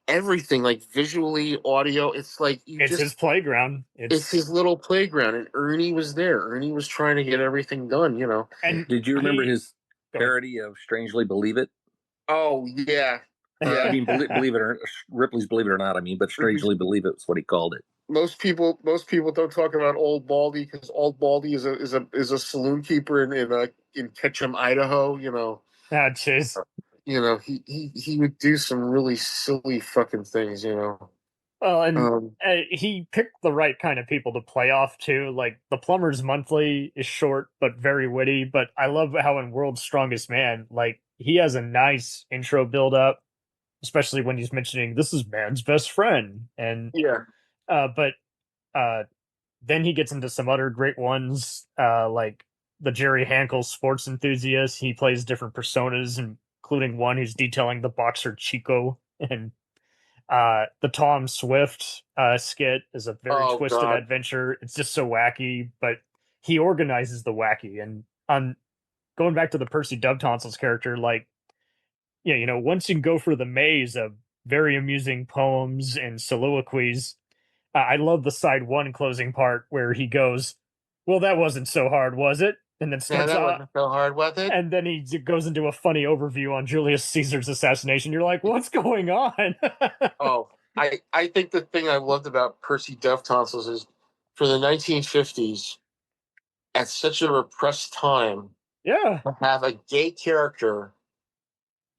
everything, like visually, audio. It's like it's his playground. It's his little playground, and Ernie was there. Ernie was trying to get everything done, And did you remember his parody of "Strangely Believe It"? Oh yeah. I mean, believe it or Ripley's "Believe It or Not." I mean, but "Strangely Believe It" was what he called it. Most people don't talk about Old Baldy because Old Baldy is a saloon keeper in Ketchum, Idaho. Ah, jeez. He would do some really silly fucking things. Well, and he picked the right kind of people to play off too. Like the Plumbers Monthly is short but very witty. But I love how in World's Strongest Man, like he has a nice intro build up, especially when he's mentioning this is man's best friend, and yeah. But then he gets into some other great ones, like the Jerry Hankel Sports Enthusiast. He plays different personas, including one who's detailing the boxer Chico. And the Tom Swift skit is a very twisted adventure. It's just so wacky, but he organizes the wacky. And on going back to the Percy Dovetonsils character, like, once you go for the maze of very amusing poems and soliloquies, I love the side one closing part where he goes, well, that wasn't so hard, was it? And then starts that wasn't so hard, was it? And then he goes into a funny overview on Julius Caesar's assassination. You're like, what's going on? I think the thing I loved about Percy Dovetonsils is for the 1950s, at such a repressed time, to have a gay character.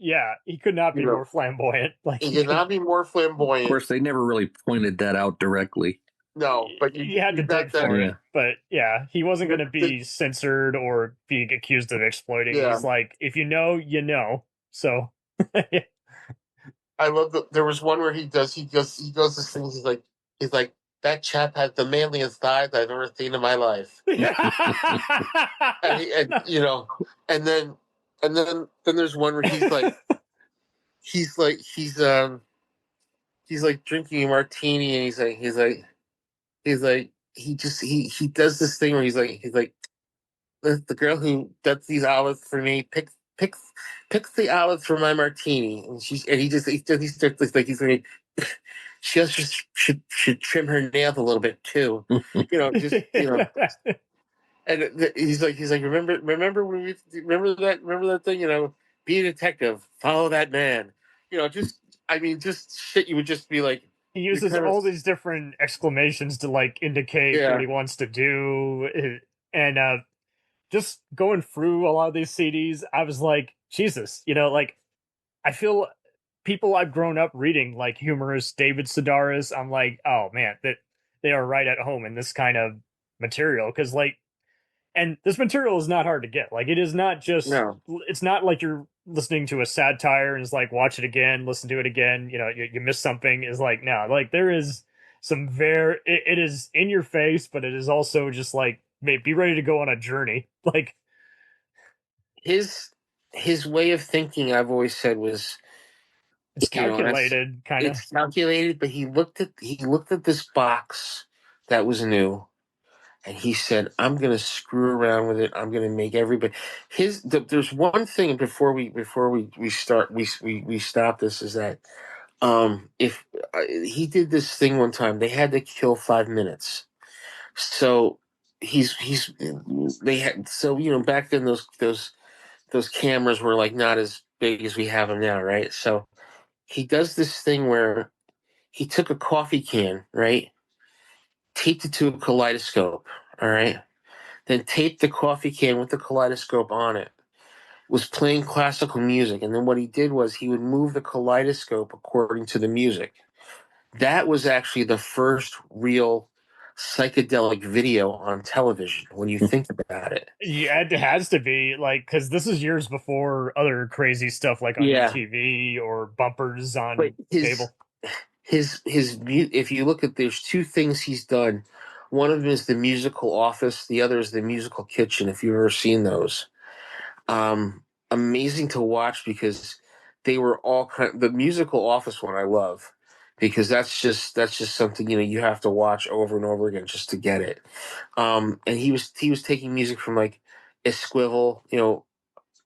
Yeah, he could not be more flamboyant. Like he could not be more flamboyant. Of course, they never really pointed that out directly. No, but you had to dig for it. But yeah, he wasn't going to be censored or being accused of exploiting. Yeah. He's like, if you know, you know. So I love that. There was one where he goes this thing. He's like that chap has the manliest thighs I've ever seen in my life. and then there's one where he's like drinking a martini, and he does this thing where he's like the girl who does these olives for me picks the olives for my martini, and he starts like he's like she also should trim her nails a little bit too, And he's like, remember remember that thing, be a detective, follow that man, just shit. You would just be like, he uses all these different exclamations to like indicate what he wants to do, and just going through a lot of these CDs, I was like, Jesus, like I feel people I've grown up reading, like humorist David Sedaris, I'm like, oh man, that they are right at home in this kind of material, because like. And this material is not hard to get. Like, it is not just, it's not like you're listening to a satire and it's like, watch it again, listen to it again, you miss something. Is like, no, like there is some it is in your face, but it is also just like, be ready to go on a journey. Like his way of thinking, I've always said, was it's calculated, kind of. It's calculated, but he looked at this box that was new. And he said, I'm going to screw around with it. I'm going to make everybody. There's one thing before we stop this, is that if he did this thing one time, they had to kill 5 minutes. So back then those cameras were like not as big as we have him now, right? So he does this thing where he took a coffee can, right? Taped it to a kaleidoscope, all right? Then taped the coffee can with the kaleidoscope on it. Was playing classical music. And then what he did was he would move the kaleidoscope according to the music. That was actually the first real psychedelic video on television when you think about it. Yeah, it has to be like because this is years before other crazy stuff like on MTV or bumpers on cable. His if you look at, there's two things he's done. One of them is the musical office. The other is the musical kitchen. If you've ever seen those, amazing to watch because they were all the musical office one I love because that's just something you have to watch over and over again just to get it. And he was taking music from like Esquivel,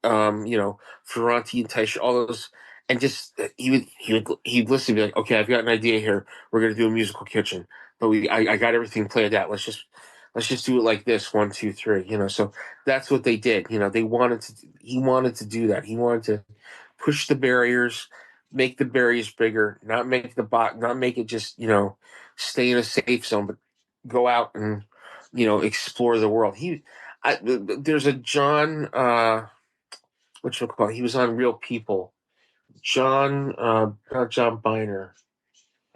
Ferranti and Teicher, all those, and just he'd listen and be like, okay, I've got an idea here. We're gonna do a musical kitchen, but I got everything planned out. Let's just do it like this, 1, 2, 3. So that's what they did. He wanted to do that. He wanted to push the barriers, make the barriers bigger, not make it just stay in a safe zone, but go out and explore the world. There's a John. What you call? He was on Real People. John, not John Biner.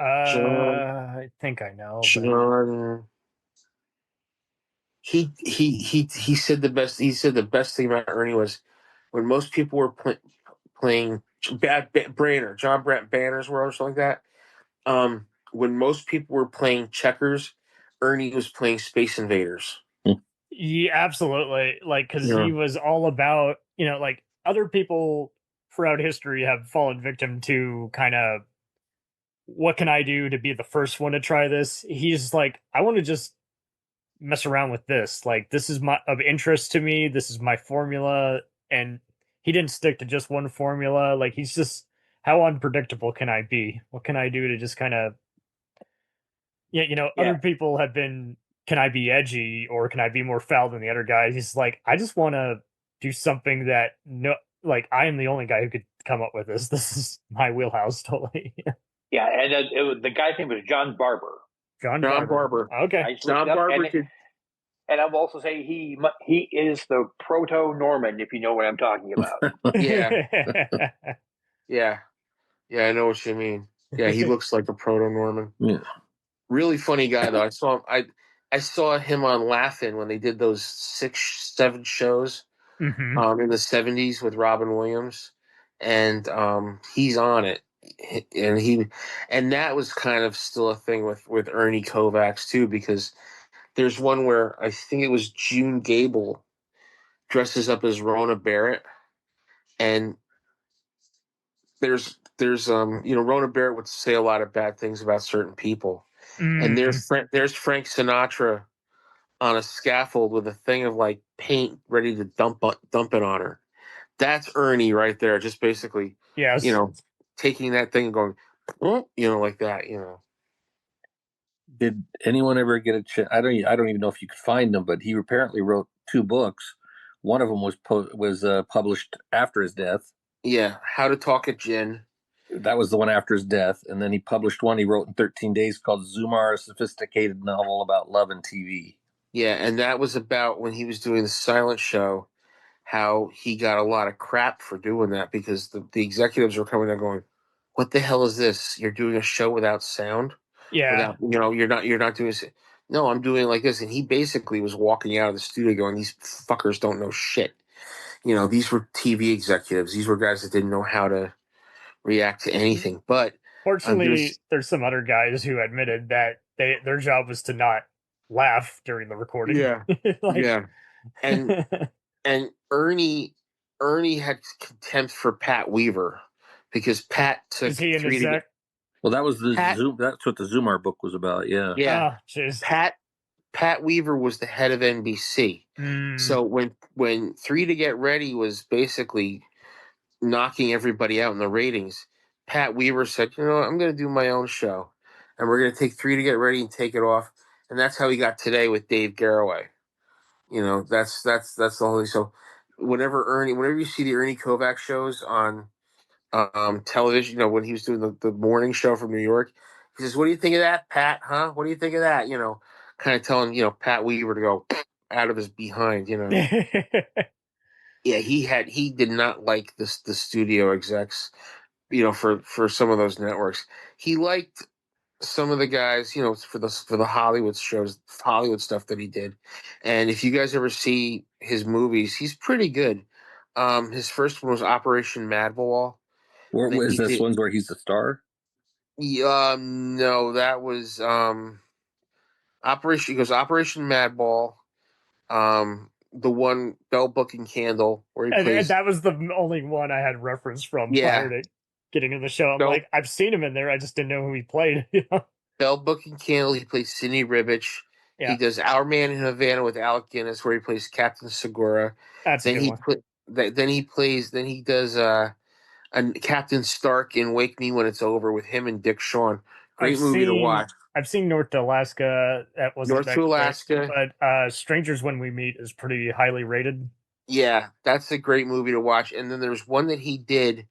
I think I know. John. He said the best. He said the best thing about Ernie was when most people were playing John Brant Banner's World or something like that. When most people were playing checkers, Ernie was playing Space Invaders. Yeah, absolutely. Like, because he was all about, like other people throughout history have fallen victim to kind of what can I do to be the first one to try this? He's like, I want to just mess around with this. Like, this is of interest to me. This is my formula. And he didn't stick to just one formula. Like, he's just, how unpredictable can I be? What can I do to just kind of, other people have been, can I be edgy or can I be more foul than the other guys? He's like, I just want to do something that I am the only guy who could come up with this. This is my wheelhouse totally. Yeah, and the guy's name was John Barber. John Barber. Okay. John Barber. And I will also say he is the proto-Norman, if you know what I'm talking about. Yeah. Yeah. Yeah, I know what you mean. Yeah, he looks like a proto-Norman. Yeah. Really funny guy, though. I saw him on Laugh-In when they did those 6, 7 shows in the 70s with Robin Williams. And he's on it. And that was kind of still a thing with Ernie Kovacs, too, because there's one where I think it was June Gable dresses up as Rona Barrett, and there's Rona Barrett would say a lot of bad things about certain people, and there's Frank Sinatra on a scaffold with a thing of like paint ready to dump it on her. That's Ernie right there, just basically, taking that thing and going, like that, Did anyone ever get a chance? I don't even know if you could find them, but he apparently wrote 2 books. One of them was published after his death. Yeah, How to Talk at Gin. That was the one after his death, and then he published one he wrote in 13 days called Zumar, a sophisticated novel about love and TV. Yeah, and that was about when he was doing the silent show, how he got a lot of crap for doing that because the executives were coming out going, "What the hell is this? You're doing a show without sound? Yeah. Without, you're not doing this. No, I'm doing it like this." And he basically was walking out of the studio going, "These fuckers don't know shit." These were TV executives. These were guys that didn't know how to react to anything. But fortunately, there's some other guys who admitted that their job was to not laugh during the recording. Yeah, yeah, and Ernie had contempt for Pat Weaver because Pat took Is he in his deck? Well, that was that's what the Zumar book was about. Yeah. Yeah. Pat Weaver was the head of NBC. So when 3 to Get Ready was basically knocking everybody out in the ratings, Pat Weaver said, I'm going to do my own show. And we're going to take 3 to Get Ready and take it off. And that's how he got Today with Dave Garroway. That's the whole thing. So whenever you see the Ernie Kovacs shows on television, when he was doing the morning show from New York, he says, "What do you think of that, Pat? Huh? What do you think of that?" Kind of telling Pat Weaver to go out of his behind. Yeah, he did not like the studio execs, for some of those networks. He liked some of the guys, for the Hollywood shows, Hollywood stuff that he did. And if you guys ever see his movies, he's pretty good. His first one was Operation Madball. Where is this one's where he's the star? No, that was Operation. He goes Operation Madball. The one Bell Book and Candle where he plays. And that was the only one I had reference from prior to getting in the show. I'm like, I've seen him in there. I just didn't know who he played. Bell Book and Candle. He plays Sidney Ribbich. Yeah. He does Our Man in Havana with Alec Guinness, where he plays Captain Segura. That's a good one. Then he does Captain Stark in Wake Me When It's Over with him and Dick Shawn. Great movie to watch. I've seen North to Alaska. That wasn't North to Alaska, but Strangers When We Meet is pretty highly rated. Yeah, that's a great movie to watch. And then there's one that he did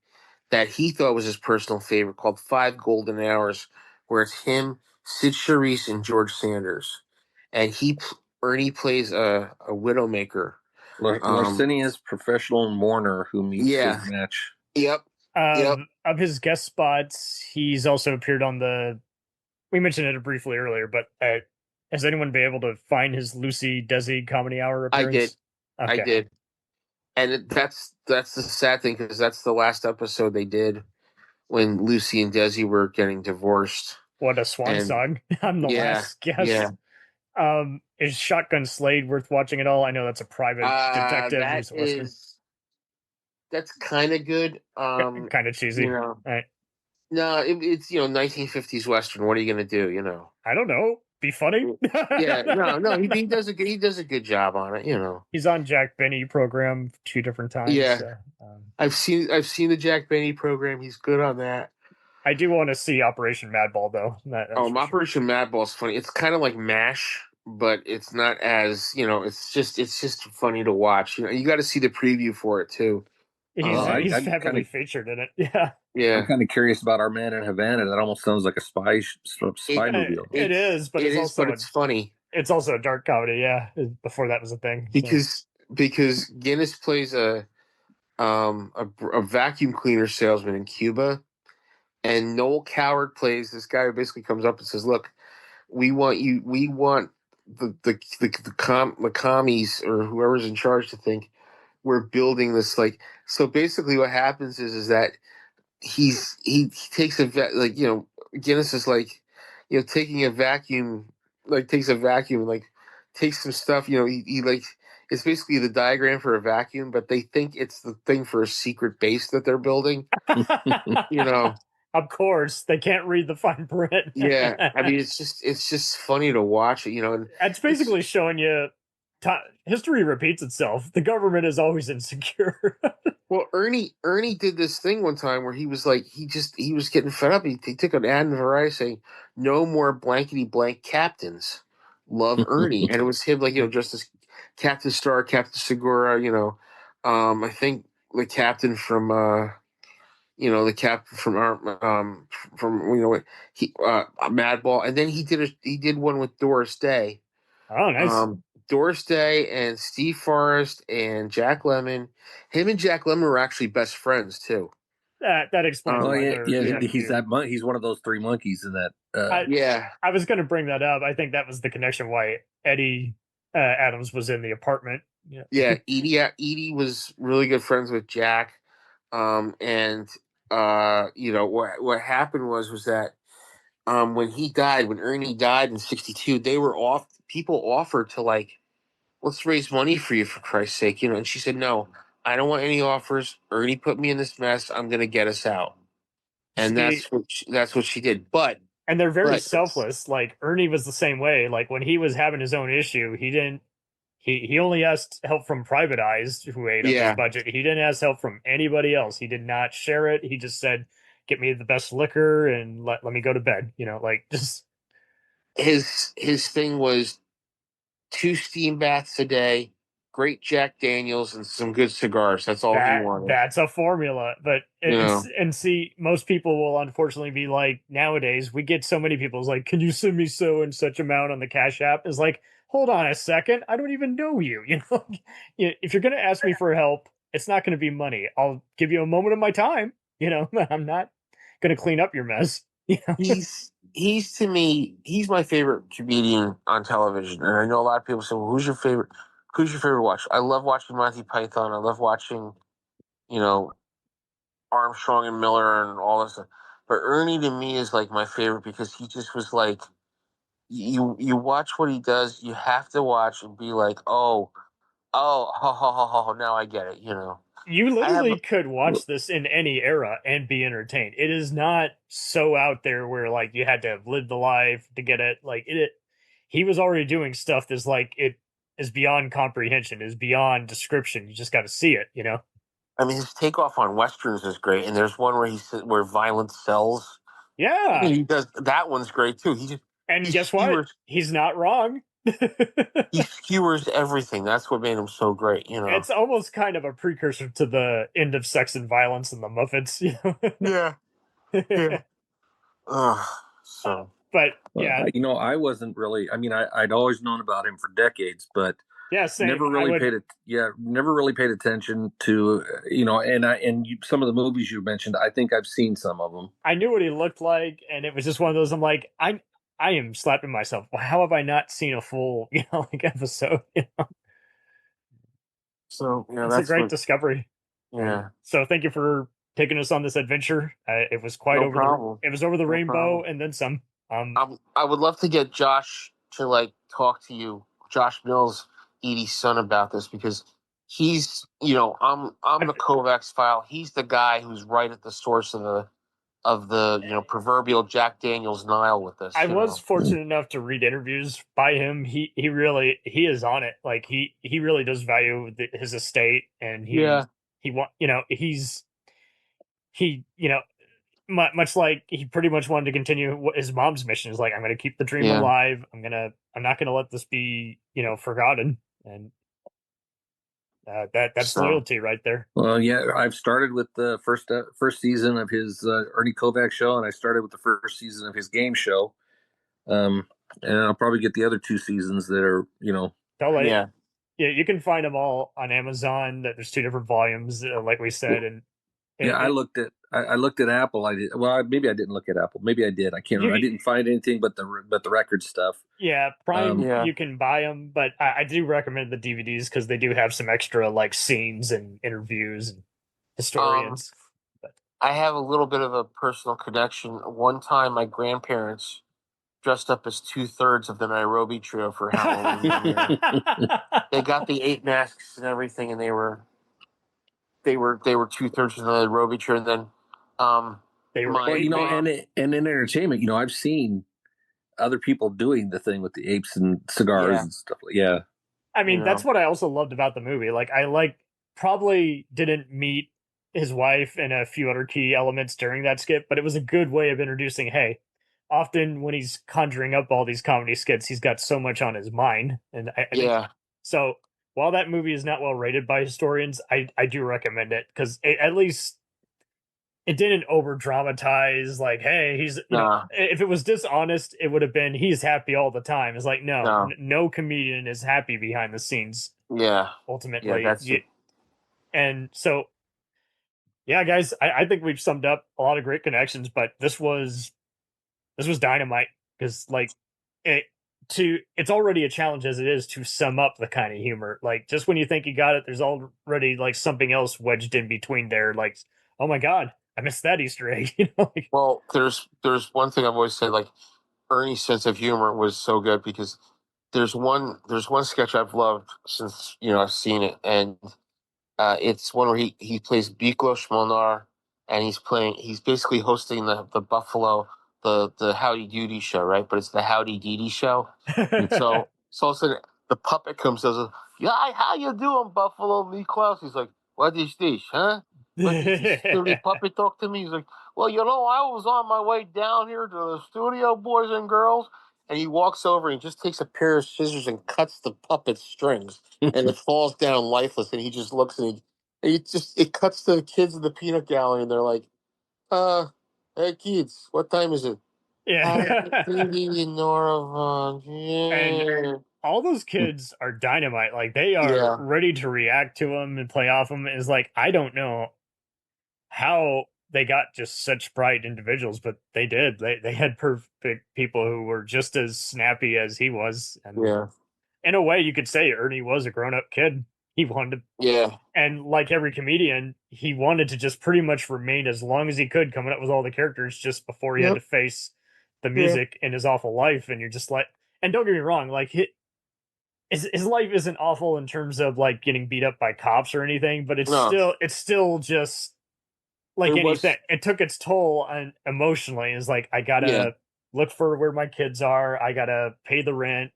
that he thought was his personal favorite called 5 Golden Hours, where it's him, Sid Charisse, and George Sanders, and Ernie plays a widowmaker. Larcenia's professional mourner who meets his match. Yep. Of his guest spots, he's also appeared on we mentioned it briefly earlier, but has anyone been able to find his Lucy Desi Comedy Hour appearance? I did. And that's the sad thing, because that's the last episode they did when Lucy and Desi were getting divorced. What a swan song. I'm the last guest. Yeah. Is Shotgun Slade worth watching at all? I know that's a private detective. That's kind of good. Kind of cheesy. Right. No, it's 1950s Western. What are you going to do? I don't know. Be funny. Yeah, no. He does a good job on it. He's on Jack Benny program 2 different times. Yeah, so, I've seen the Jack Benny program. He's good on that. I do want to see Operation Madball though. Operation Madball is funny. It's kind of like MASH, but it's not as It's just funny to watch. You got to see the preview for it too. He's heavily featured in it. Yeah. Yeah. I'm kind of curious about Our Man in Havana. That almost sounds like a spy movie. It is, but it's funny. It's also a dark comedy. Yeah. Before that was a thing. Because Guinness plays a vacuum cleaner salesman in Cuba, and Noel Coward plays this guy who basically comes up and says, "Look, we want the commies or whoever's in charge to think we're building this so basically what happens is that he takes Guinness is taking a vacuum, takes some stuff, he it's basically the diagram for a vacuum, but they think it's the thing for a secret base that they're building. Of course, they can't read the fine print. Yeah, I mean, it's just funny to watch it, and it's basically showing you history repeats itself. The government is always insecure. Well, Ernie did this thing one time where he was he was getting fed up. He took an ad in Variety saying, "No more blankety blank captains. Love Ernie," and it was him just as Captain Star, Captain Segura. I think the captain from Madball, and then he did one with Doris Day. Oh, nice. Doris Day and Steve Forrest and Jack Lemmon. Him and Jack Lemmon were actually best friends too. That explains. He's one of those 3 monkeys in that. I was going to bring that up. I think that was the connection why Eddie Adams was in the apartment. Yeah. Edie was really good friends with Jack, and what happened was that when Ernie died in '62, people offered to let's raise money for you, for Christ's sake, and she said, "No, I don't want any offers. Ernie put me in this mess. I'm going to get us out." And that's what she did. And they're very selfless. Ernie was the same way. When he was having his own issue, he only asked help from Private Eyes, who ate up his budget. He didn't ask help from anybody else. He did not share it. He just said, "Get me the best liquor and let me go to bed." Just his thing was 2 steam baths a day, great Jack Daniels, and some good cigars. That's all he wanted. That's a formula. But and see, most people will unfortunately be like, nowadays we get so many people's like, can you send me so and such amount on the Cash App? Is like, hold on a second, I don't even know you. You know, if you're gonna ask me for help, it's not going to be money. I'll give you a moment of my time. You know, I'm not going to clean up your mess. You know? He's to me, he's my favorite comedian on television. And I know a lot of people say, well, who's your favorite watch? I love watching Monty Python. I love watching, Armstrong and Miller and all this stuff. But Ernie to me is like my favorite because he just was like, you watch what he does, you have to watch and be like, oh, now I get it, You literally could watch this in any era and be entertained. It is not so out there where like you had to have lived the life to get it. Like he was already doing stuff that's like it is beyond comprehension, is beyond description. You just got to see it, I mean, his takeoff on westerns is great, and there's one where violence sells. Yeah, he does. That one's great too. Guess what? He's not wrong. He skewers everything. That's what made him so great. It's almost kind of a precursor to the end of Sex and Violence and the Muppets. Yeah. But yeah, I wasn't really. I mean, I'd always known about him for decades, but same. never really paid attention to some of the movies you mentioned. I think I've seen some of them. I knew what he looked like, and it was just one of those. I'm like, I am slapping myself. How have I not seen a full episode? So that's a great discovery. Yeah. So thank you for taking us on this adventure. It was quite it was over the rainbow and then some. I would love to get Josh to talk to you, Josh Mills, Edie's son, about this because he's I'm the Kovacs file. He's the guy who's right at the source of the proverbial Jack Daniels Nile with this. I was fortunate enough to read interviews by him. He really is on it. Like he really does value his estate, and much like he pretty much wanted to continue what his mom's mission is. Like, I'm going to keep the dream alive. I'm not going to let this be forgotten, and that's loyalty right there. Well, yeah, I've started with the first season of his Ernie Kovacs show, and I started with the first season of his game show. And I'll probably get the other 2 seasons that are, Yeah, you can find them all on Amazon. That there's 2 different volumes, like we said, I looked at Apple. I did. Well, maybe I didn't look at Apple. Maybe I did. I can't remember. I didn't find anything but the record stuff. Yeah, Prime. You can buy them, but I do recommend the DVDs because they do have some extra scenes and interviews and historians. I have a little bit of a personal connection. One time, my grandparents dressed up as 2/3 of the Nairobi Trio for Halloween. They got the 8 masks and everything, and they were 2/3 of the Nairobi Trio. And then and in entertainment, I've seen other people doing the thing with the apes and cigars and stuff. I mean, that's what I also loved about the movie. I probably didn't meet his wife and a few other key elements during that skit, but it was a good way of introducing, hey, often when he's conjuring up all these comedy skits, he's got so much on his mind. And I think, so while that movie is not well rated by historians, I do recommend it because at least it didn't over dramatize. Like, hey, he's if it was dishonest, it would have been he's happy all the time. It's like no comedian is happy behind the scenes. Yeah, ultimately, and so guys, I think we've summed up a lot of great connections, but this was dynamite because it's already a challenge as it is to sum up the kind of humor. Like, just when you think you got it, there's already something else wedged in between there. Like, oh my God, I missed that Easter egg. Well, there's one thing I've always said, Ernie's sense of humor was so good because there's one sketch I've loved since I've seen it, and it's one where he plays Biklo Shmolnar, and he's basically hosting the Buffalo the Howdy Doody show, right? But it's the Howdy Doody show. And so all of a sudden the puppet comes and says, "Yeah, how you doing, Buffalo Lee Klaus?" He's like, "What is this, huh?" The puppet talked to me. He's like, "Well, I was on my way down here to the studio, boys and girls, and he walks over and just takes a pair of scissors and cuts the puppet's strings, and it falls down lifeless. And he just looks and it cuts to the kids in the peanut gallery, and they're like, hey kids, what time is it? Yeah. Nora. And all those kids are dynamite. Like, they are ready to react to him and play off him. Is like, I don't know how they got just such bright individuals, but they did. They had perfect people who were just as snappy as he was. And in a way, you could say Ernie was a grown-up kid. He wanted to, and like every comedian, he wanted to just pretty much remain as long as he could, coming up with all the characters just before he had to face the music in his awful life. And you're just like, and don't get me wrong, like his life isn't awful in terms of like getting beat up by cops or anything, but it's still just like anything. It took its toll on emotionally. It's like, I gotta look for where my kids are. I gotta pay the rent.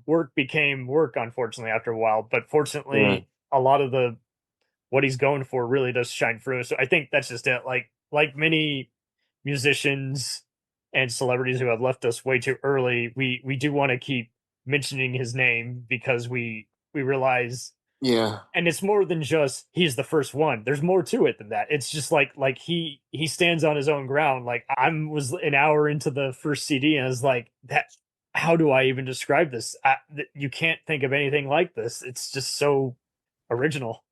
Work became work, unfortunately, after a while. But fortunately, a lot of what he's going for really does shine through. So I think that's just it. Like many musicians and celebrities who have left us way too early, we do want to keep mentioning his name because we realize, and it's more than just he's the first one. There's more to it than that. It's just like he stands on his own ground. Like, I was an hour into the first CD and I was like, that. How do I even describe this? You can't think of anything like this. It's just so original.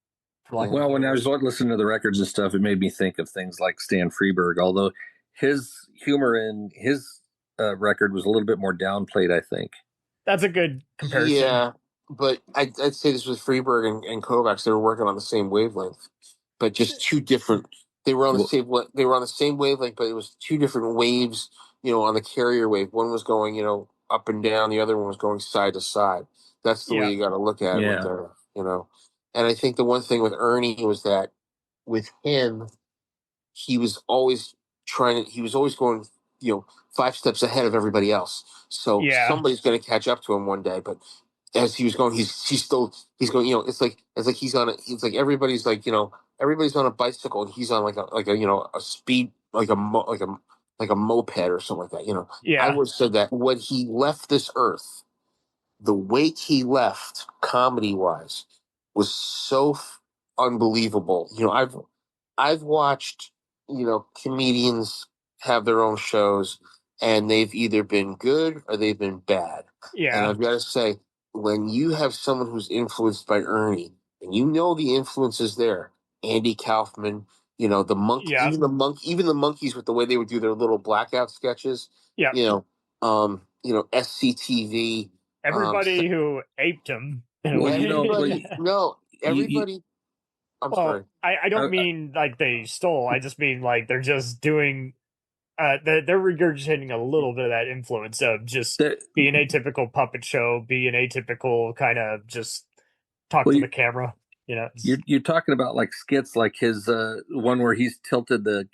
Well, when I was listening to the records and stuff, it made me think of things like Stan Freberg, although his humor in his record was a little bit more downplayed, I think. That's a good comparison. Yeah, but I'd say this with Freberg and Kovacs. They were working on the same wavelength, but just two different. They were on the same. They were on the same wavelength, but it was two different waves. On the carrier wave, one was going, up and down. The other one was going side to side. That's the way you got to look at it. And I think the one thing with Ernie was that with him, he was always going, 5 steps ahead of everybody else. So somebody's going to catch up to him one day. But as he was going, he's going. It's like he's on it's like everybody's like everybody's on a bicycle and he's on like a speed like a moped or something like that. I would have said that when he left this earth, the weight he left comedy wise was so unbelievable. I've watched comedians have their own shows and they've either been good or they've been bad. And I've got to say, when you have someone who's influenced by Ernie and the influence is there, Andy Kaufman, the monkey, even the monkeys with the way they would do their little blackout sketches. SCTV. Everybody who aped him. Everybody. I'm sorry. I don't mean like they stole. I just mean like they're just doing. They're regurgitating a little bit of that influence of just being a typical puppet show, being a typical kind of just talk to the camera. You're talking about like skits, like his one where he's tilted the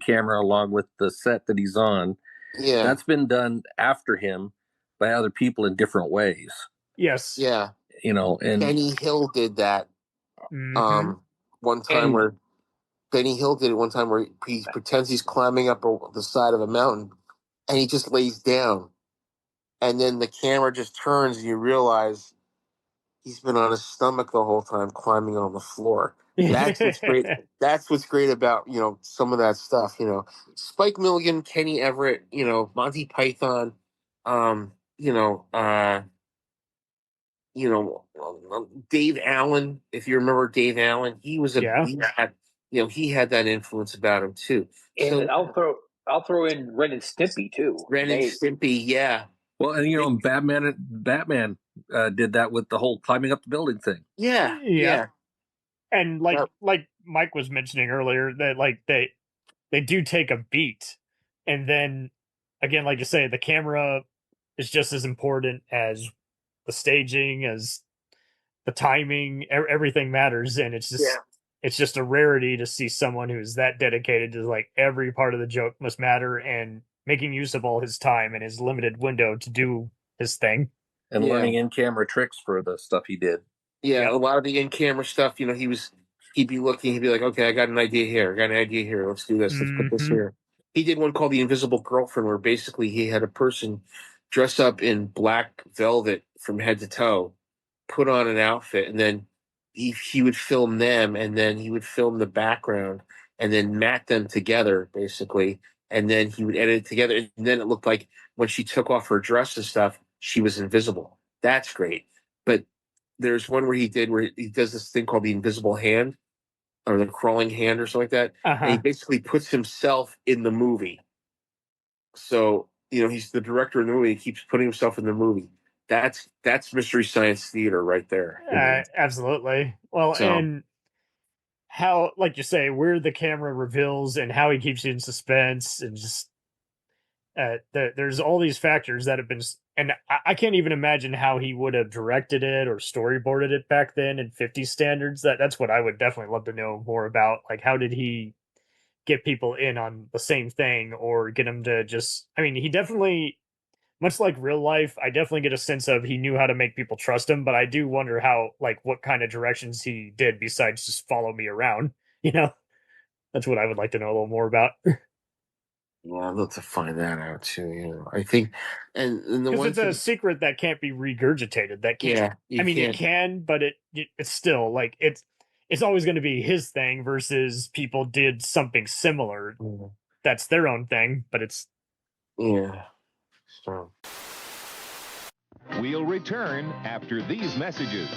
camera along with the set that he's on. Yeah, that's been done after him by other people in different ways. Yes. Yeah. And Benny Hill did that. One time where Benny Hill did it one time where he pretends he's climbing up the side of a mountain and he just lays down, and then the camera just turns and you realize he's been on his stomach the whole time, climbing on the floor. That's what's great. That's what's great about some of that stuff. Spike Milligan, Kenny Everett, Monty Python, Dave Allen. If you remember Dave Allen, he was he had that influence about him too. And I'll throw in Ren and Stimpy too. Ren and Stimpy, yeah. Well, and Batman did that with the whole climbing up the building thing. Yeah. And like Mike was mentioning earlier, that like they do take a beat, and then again, like you say, the camera is just as important as the staging, as the timing. Everything matters, and it's just a rarity to see someone who's that dedicated to like every part of the joke must matter and making use of all his time and his limited window to do his thing. And learning in-camera tricks for the stuff he did. Yeah, a lot of the in-camera stuff, he'd be looking, he'd be like, okay, I got an idea here. Let's do this. Let's put this here. He did one called The Invisible Girlfriend, where basically he had a person dress up in black velvet from head to toe, put on an outfit, and then he would film them, and then he would film the background, and then mat them together, basically, and then he would edit it together, and then it looked like when she took off her dress and stuff, she was invisible. That's great. But there's one where he does this thing called the invisible hand, or the crawling hand, or something like that. And he basically puts himself in the movie. So, he's the director of the movie. He keeps putting himself in the movie. That's Mystery Science Theater right there. Absolutely. Well, and how, like you say, where the camera reveals and how he keeps you in suspense, and just there's all these factors that have been, and I can't even imagine how he would have directed it or storyboarded it back then in 50s standards. That's what I would definitely love to know more about. Like, how did he get people in on the same thing, or get them to just, he definitely, much like real life, I definitely get a sense of he knew how to make people trust him, but I do wonder how, like, what kind of directions he did besides just follow me around, That's what I would like to know a little more about. Yeah, I'd love to find that out too. I think, and the one it's a secret that can't be regurgitated. That can't. It can, but it's still like it's always going to be his thing versus people did something similar. That's their own thing, but it's So we'll return after these messages.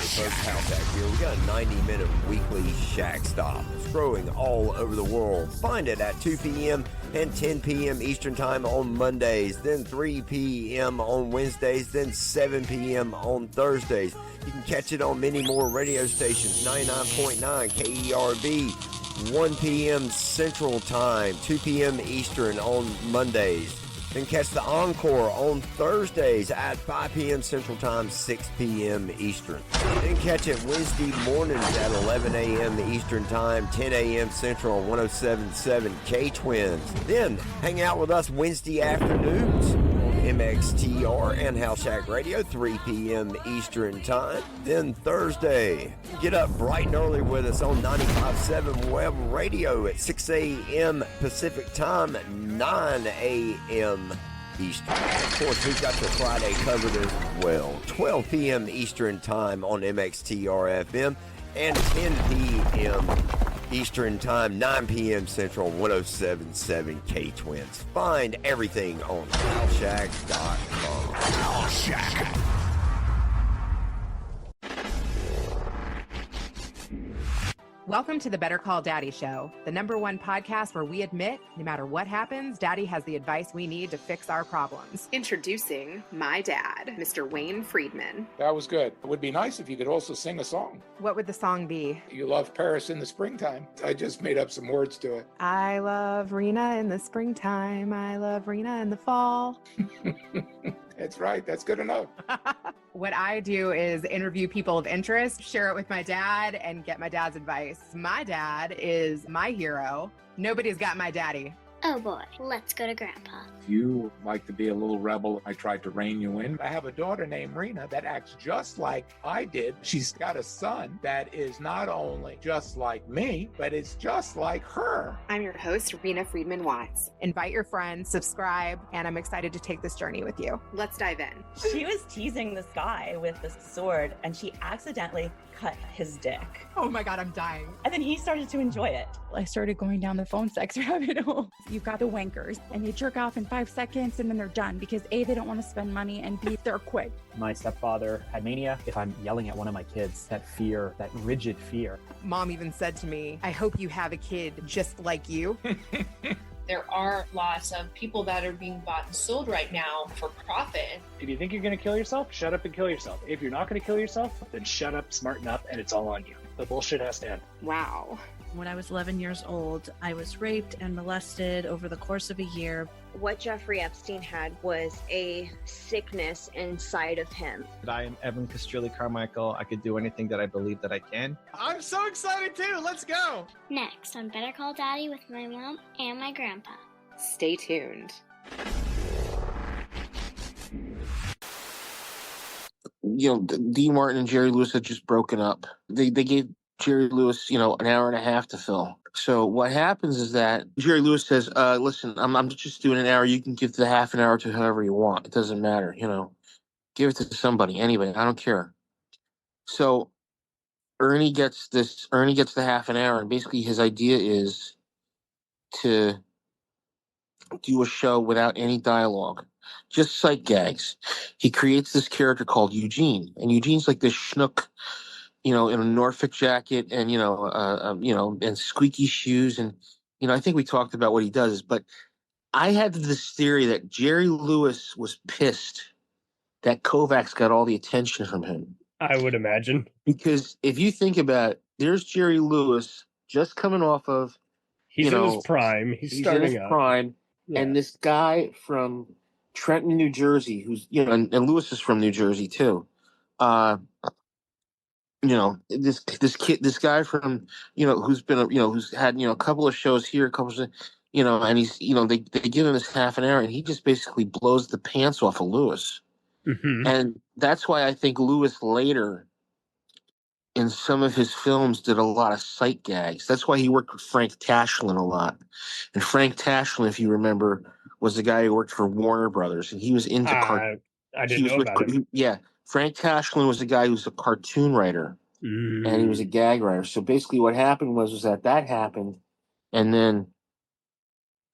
Folks, Hal back here. We got a 90-minute weekly Shack Stop scrolling all over the world. Find it at 2 p.m. and 10 p.m. Eastern Time on Mondays, then 3 p.m. on Wednesdays, then 7 p.m. on Thursdays. You can catch it on many more radio stations, 99.9 KERB, 1 p.m. Central Time, 2 p.m. Eastern on Mondays. Then catch the encore on Thursdays at 5 p.m. Central Time, 6 p.m. Eastern. Then catch it Wednesday mornings at 11 a.m. Eastern Time, 10 a.m. Central on 107.7 K-Twins. Then hang out with us Wednesday afternoons on MXTR and House Shack Radio, 3 p.m. Eastern Time. Then Thursday, get up bright and early with us on 95.7 Web Radio at 6 a.m. Pacific Time, 9 a.m. Eastern. Of course, we've got your Friday covered as well. 12 p.m. Eastern Time on MXTR FM and 10 p.m. Eastern Time, 9 p.m. Central, 107.7 K-Twins. Find everything on HowShack.com. HowShack. Welcome to the Better Call Daddy Show, the #1 podcast where we admit, no matter what happens, Daddy has the advice we need to fix our problems. Introducing my dad, Mr. Wayne Friedman. That was good. It would be nice if you could also sing a song. What would the song be? You love Paris in the springtime. I just made up some words to it. I love Rena in the springtime. I love Rena in the fall. That's right. That's good enough. What I do is interview people of interest, share it with my dad, and get my dad's advice. My dad is my hero. Nobody's got my daddy. Oh boy, let's go to Grandpa. You like to be a little rebel. I tried to rein you in. I have a daughter named Rena that acts just like I did. She's got a son that is not only just like me, but it's just like her. I'm your host, Rena Friedman Watts. Invite your friends, subscribe, and I'm excited to take this journey with you. Let's dive in. She was teasing this guy with this sword, and she accidentally cut his dick. Oh my God, I'm dying. And then he started to enjoy it. I started going down the phone sex rabbit hole. You've got the wankers, and they jerk off in 5 seconds, and then they're done because A, they don't want to spend money, and B, they're quick. My stepfather had mania. If I'm yelling at one of my kids, that fear, that rigid fear. Mom even said to me, I hope you have a kid just like you. There are lots of people that are being bought and sold right now for profit. If you think you're going to kill yourself, shut up and kill yourself. If you're not going to kill yourself, then shut up, smarten up, and it's all on you. The bullshit has to end. Wow. When I was 11 years old, I was raped and molested over the course of a year. What Jeffrey Epstein had was a sickness inside of him. I am Evan Castrilli Carmichael. I could do anything that I believe that I can. I'm so excited too. Let's go. Next on Better Call Daddy with my mom and my grandpa. Stay tuned. Dean Martin and Jerry Lewis had just broken up. They gave Jerry Lewis, an hour and a half to fill. So what happens is that Jerry Lewis says, listen, I'm just doing an hour. You can give the half an hour to whoever you want. It doesn't matter, give it to somebody, anybody. I don't care. So Ernie gets the half an hour, and basically his idea is to do a show without any dialogue, just sight gags. He creates this character called Eugene, and Eugene's like this schnook, in a Norfolk jacket and and squeaky shoes, and I think we talked about what he does, but I had this theory that Jerry Lewis was pissed that Kovacs got all the attention from him. I would imagine. Because if you think about it, there's Jerry Lewis just coming off of, he's in his prime. He's starting in his prime, and this guy from Trenton, New Jersey, who's and Lewis is from New Jersey too. This guy from who's been who's had a couple of shows here, a couple of and he's they give him this half an hour, and he just basically blows the pants off of Lewis. Mm-hmm. And that's why I think Lewis later, in some of his films, did a lot of sight gags. That's why he worked with Frank Tashlin a lot. And Frank Tashlin, if you remember, was the guy who worked for Warner Brothers, and he was into I didn't know about it. Yeah, Frank Tashlin was the guy who was a cartoon writer, and he was a gag writer. So basically, what happened was that happened, and then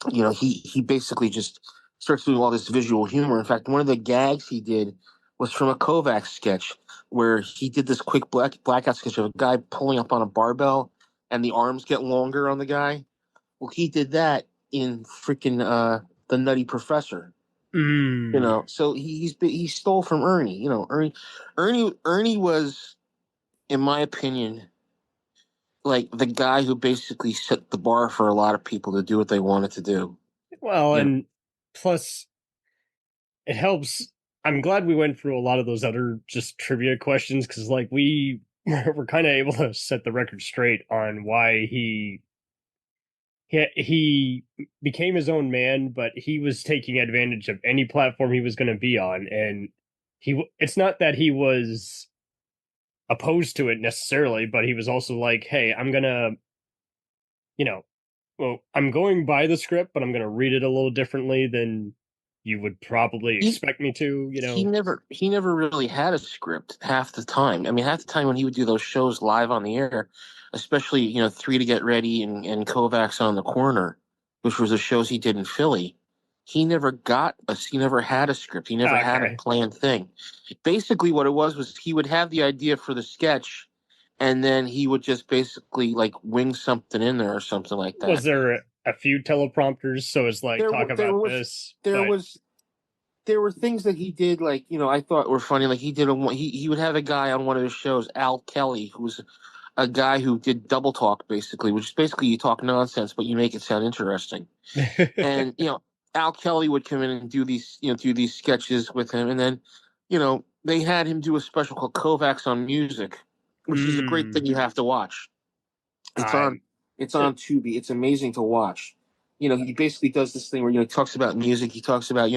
he basically just starts doing all this visual humor. In fact, one of the gags he did was from a Kovacs sketch where he did this quick blackout sketch of a guy pulling up on a barbell and the arms get longer on the guy. Well, he did that in freaking The Nutty Professor. So he stole from Ernie. Ernie was, in my opinion, like the guy who basically set the bar for a lot of people to do what they wanted to do. Well, and plus, it helps. I'm glad we went through a lot of those other just trivia questions, because like we were kind of able to set the record straight on why he became his own man, but he was taking advantage of any platform he was going to be on, and it's not that he was opposed to it necessarily, but he was also like, hey, I'm gonna I'm going by the script, but I'm gonna read it a little differently than you would probably expect me to. He never really had a script half the time. I mean, half the time when he would do those shows live on the air, especially 3 to Get Ready and Kovacs on the Corner, which was the shows he did in Philly, he never had a script. He never had a planned thing. Basically, what it was he would have the idea for the sketch, and then he would just basically like wing something in there or something like that. Was there a few teleprompters? So it's like, there were things that he did, like, I thought were funny. Like he would have a guy on one of his shows, Al Kelly, who was a guy who did double talk, basically, which is basically you talk nonsense, but you make it sound interesting. And, Al Kelly would come in and do these sketches with him. And then, they had him do a special called Kovacs on Music, which is a great thing you have to watch. It's on Tubi. It's amazing to watch. He basically does this thing where, he talks about music. He talks about, he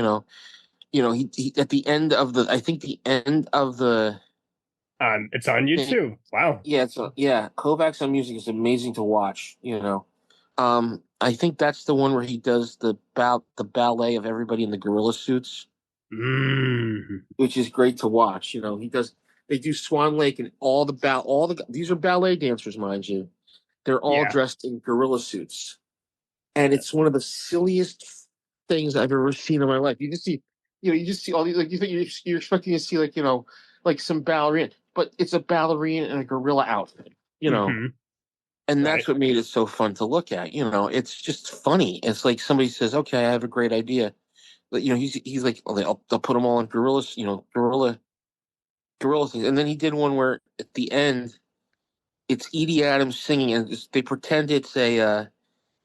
at the end of the, it's on YouTube. Wow. Yeah. Kovacs on Music is amazing to watch. I think that's the one where he does the ballet of everybody in the gorilla suits, which is great to watch. They do Swan Lake, and these are ballet dancers, mind you. They're all dressed in gorilla suits, and it's one of the silliest things I've ever seen in my life. You just see all these, like, you think you're expecting to see, like, like some ballerina, but it's a ballerina in a gorilla outfit, and that's what made it so fun to look at. It's just funny. It's like somebody says, okay, I have a great idea. But, he's like, they'll put them all in gorillas, gorilla things. And then he did one where at the end, it's Edie Adams singing, and they pretend it's an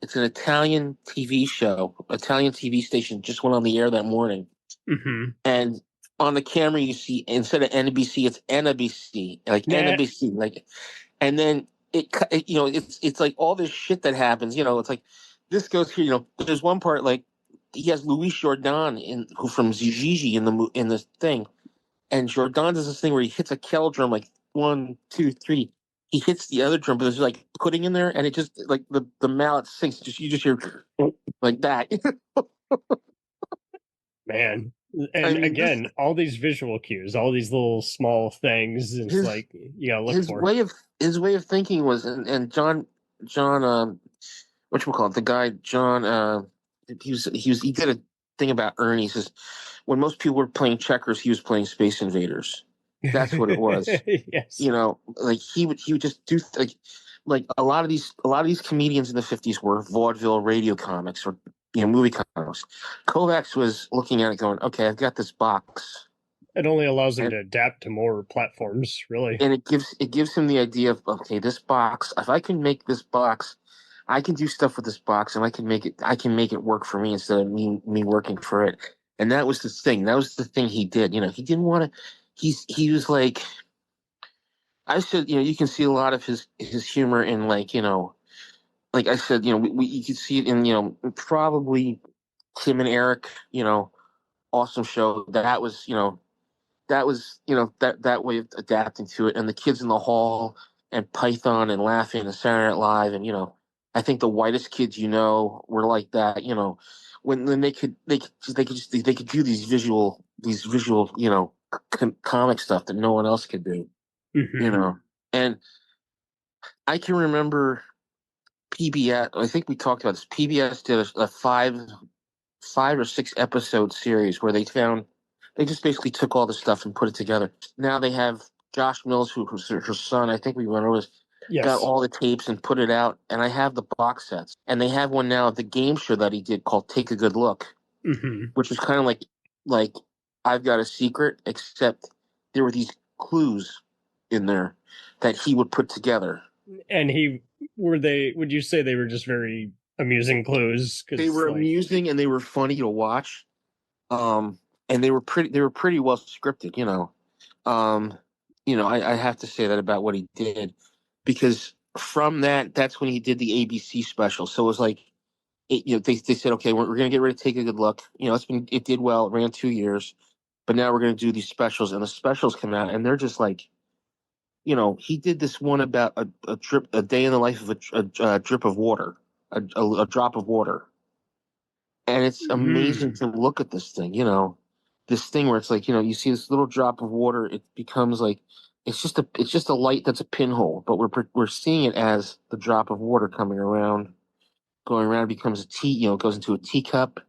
Italian TV show, Italian TV station just went on the air that morning. And on the camera, you see, instead of NBC, it's NBC, like NBC, like, and then it's like all this shit that happens. It's like this goes here. There's one part, like, he has Luis Jordan who from Gigi in the thing, and Jordan does this thing where he hits a kettle drum like 1, 2, 3, he hits the other drum, but there's like pudding in there, and it just like the mallet sinks. You just hear like that. Man. And again, all these visual cues, all these little small things, it's like you gotta look for. His way of thinking was, and John whatchamacallit, the guy John, he did a thing about Ernie. He says when most people were playing checkers, he was playing Space Invaders. That's what it was. Yes. Like he would just do like a lot of these comedians in the 50s were vaudeville radio comics or movie comics. Kovacs was looking at it going, okay, I've got this box. It only allows him to adapt to more platforms, really. And it gives him the idea of, okay, this box, if I can make this box, I can do stuff with this box and I can make it work for me instead of me working for it. And that was the thing. That was the thing he did. He didn't want to, he was like, I said, you can see a lot of his humor in like I said, you could see it in, probably Tim and Eric, awesome show. That was that way of adapting to it. And the Kids in the Hall and Python and Laughing and Saturday Night Live. And, I think the Whitest Kids, were like that, when they could do these visual, comic stuff that no one else could do. And I can remember PBS. I think we talked about this. PBS did a 5 or 6 episode series where they just basically took all the stuff and put it together. Now they have Josh Mills, who's her son. I think we went over this. Yes. Got all the tapes and put it out, and I have the box sets. And they have one now of the game show that he did called Take a Good Look, which was kind of like I've Got a Secret, except there were these clues in there that he would put together. And would you say they were just very amusing clues? They were amusing and they were funny to watch. And they were pretty well scripted, I have to say that about what he did, because from that's when he did the ABC special. So it was like, they said, okay, we're going to get ready to Take a Good Look. It did well. It ran 2 years, but now we're going to do these specials, and the specials come out and they're just like, he did this one about a day in the life of a drip of water, a drop of water. And it's amazing to look at this thing, this thing where it's like, you see this little drop of water, it becomes like, it's just a light that's a pinhole, but we're seeing it as the drop of water going around, it becomes a tea, it goes into a teacup.